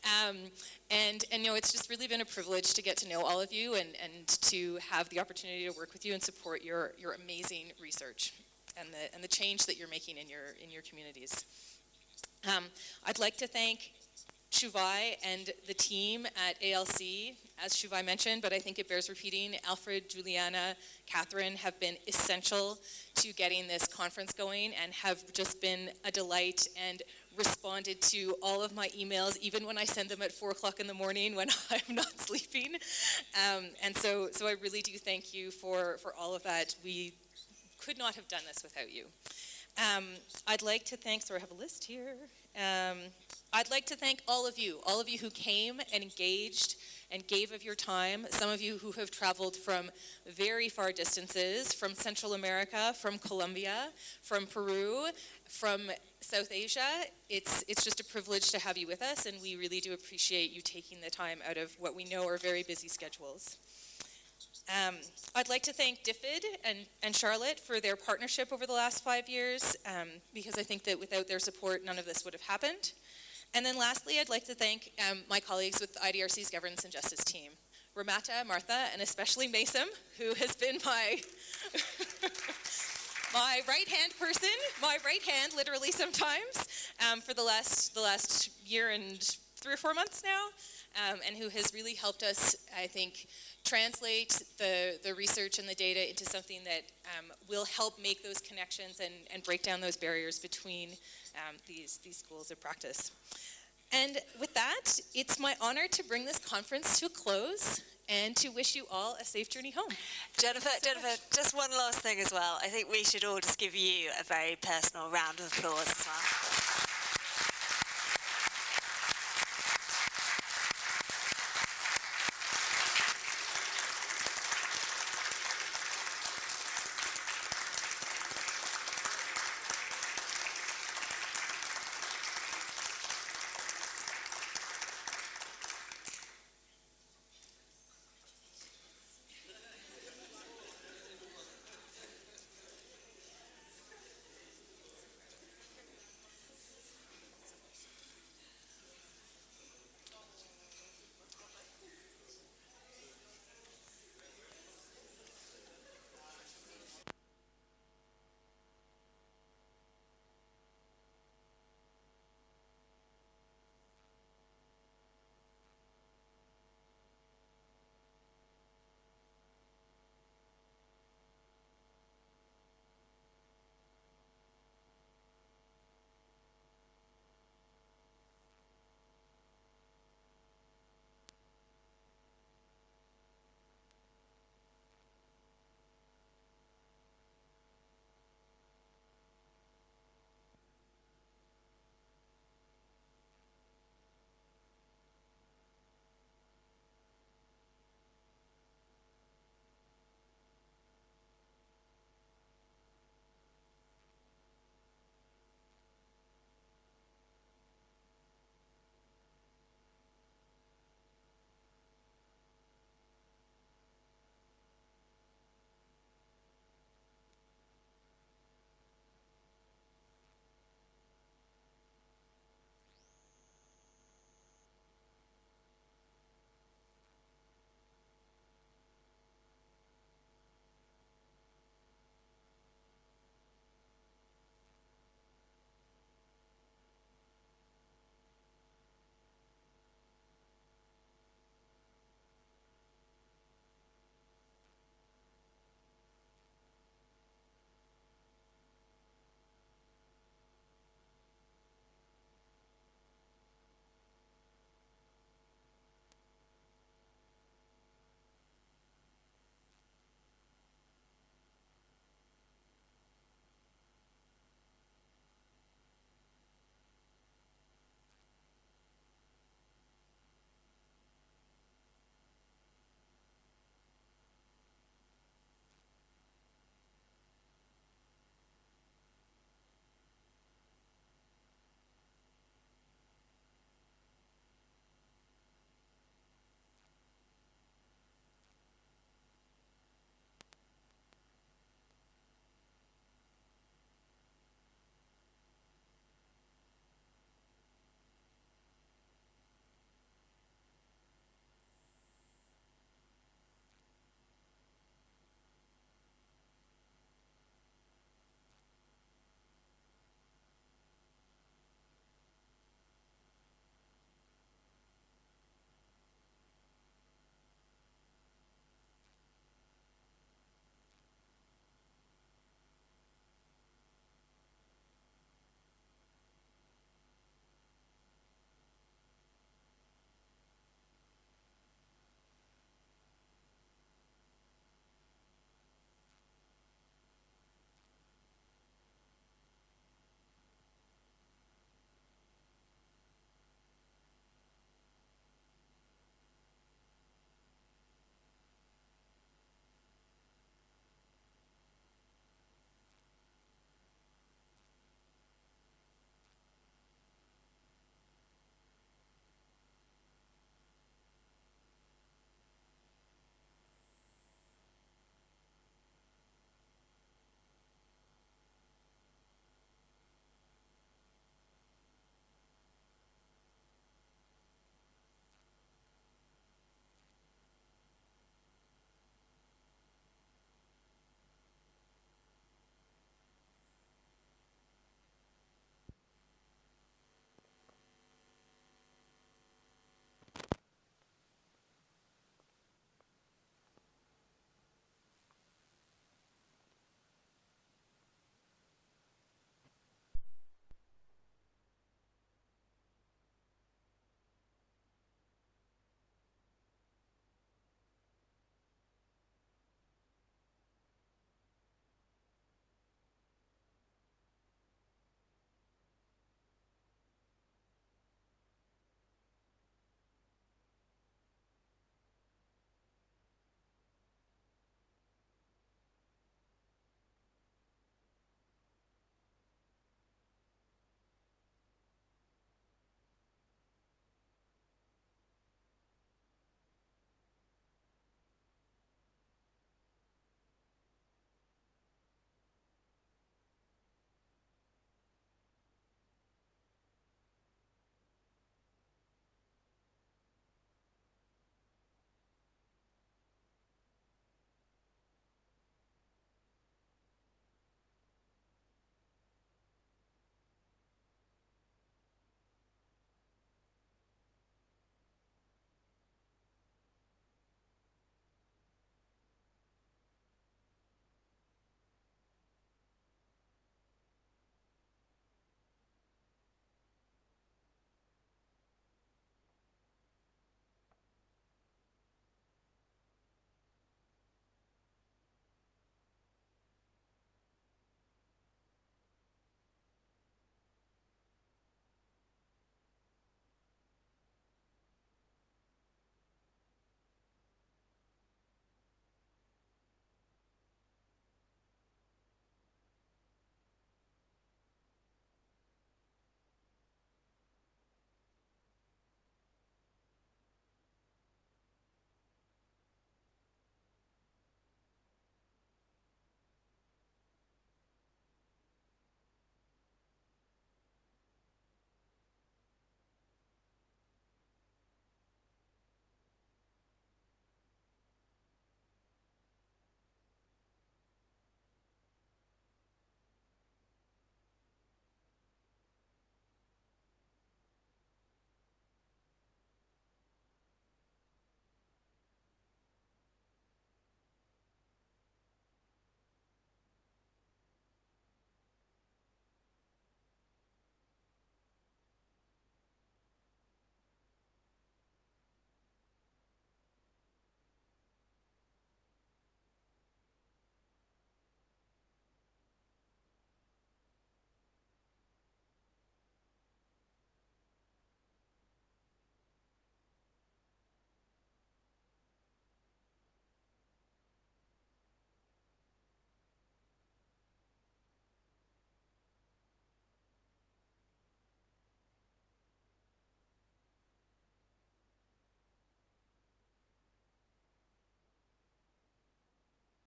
And it's just really been a privilege to get to know all of you and to have the opportunity to work with you and support your amazing research and the change that you're making in your communities. I'd like to thank Shuvai and the team at ALC, as Shuvai mentioned, but I think it bears repeating. Alfred, Juliana, Catherine have been essential to getting this conference going and have just been a delight and responded to all of my emails, even when I send them at 4 o'clock in the morning when I'm not sleeping. And so I really do thank you for all of that. We could not have done this without you. I'd like to thank, I have a list here. I'd like to thank all of you who came and engaged and gave of your time, some of you who have traveled from very far distances, from Central America, from Colombia, from Peru, from South Asia. It's just a privilege to have you with us, and we really do appreciate you taking the time out of what we know are very busy schedules. I'd like to thank DFID and Charlotte for their partnership over the last 5 years, because I think that without their support, none of this would have happened. And then lastly, I'd like to thank my colleagues with IDRC's Governance and Justice team, Ramata, Martha, and especially Mason, who has been my my right-hand person, my right hand, literally sometimes, for the last year and 3 or 4 months now, and who has really helped us, I think, translate the research and the data into something that will help make those connections and break down those barriers between these schools of practice. And with that, it's my honor to bring this conference to a close and to wish you all a safe journey home. Jennifer, just one last thing as well. I think we should all just give you a very personal round of applause as well.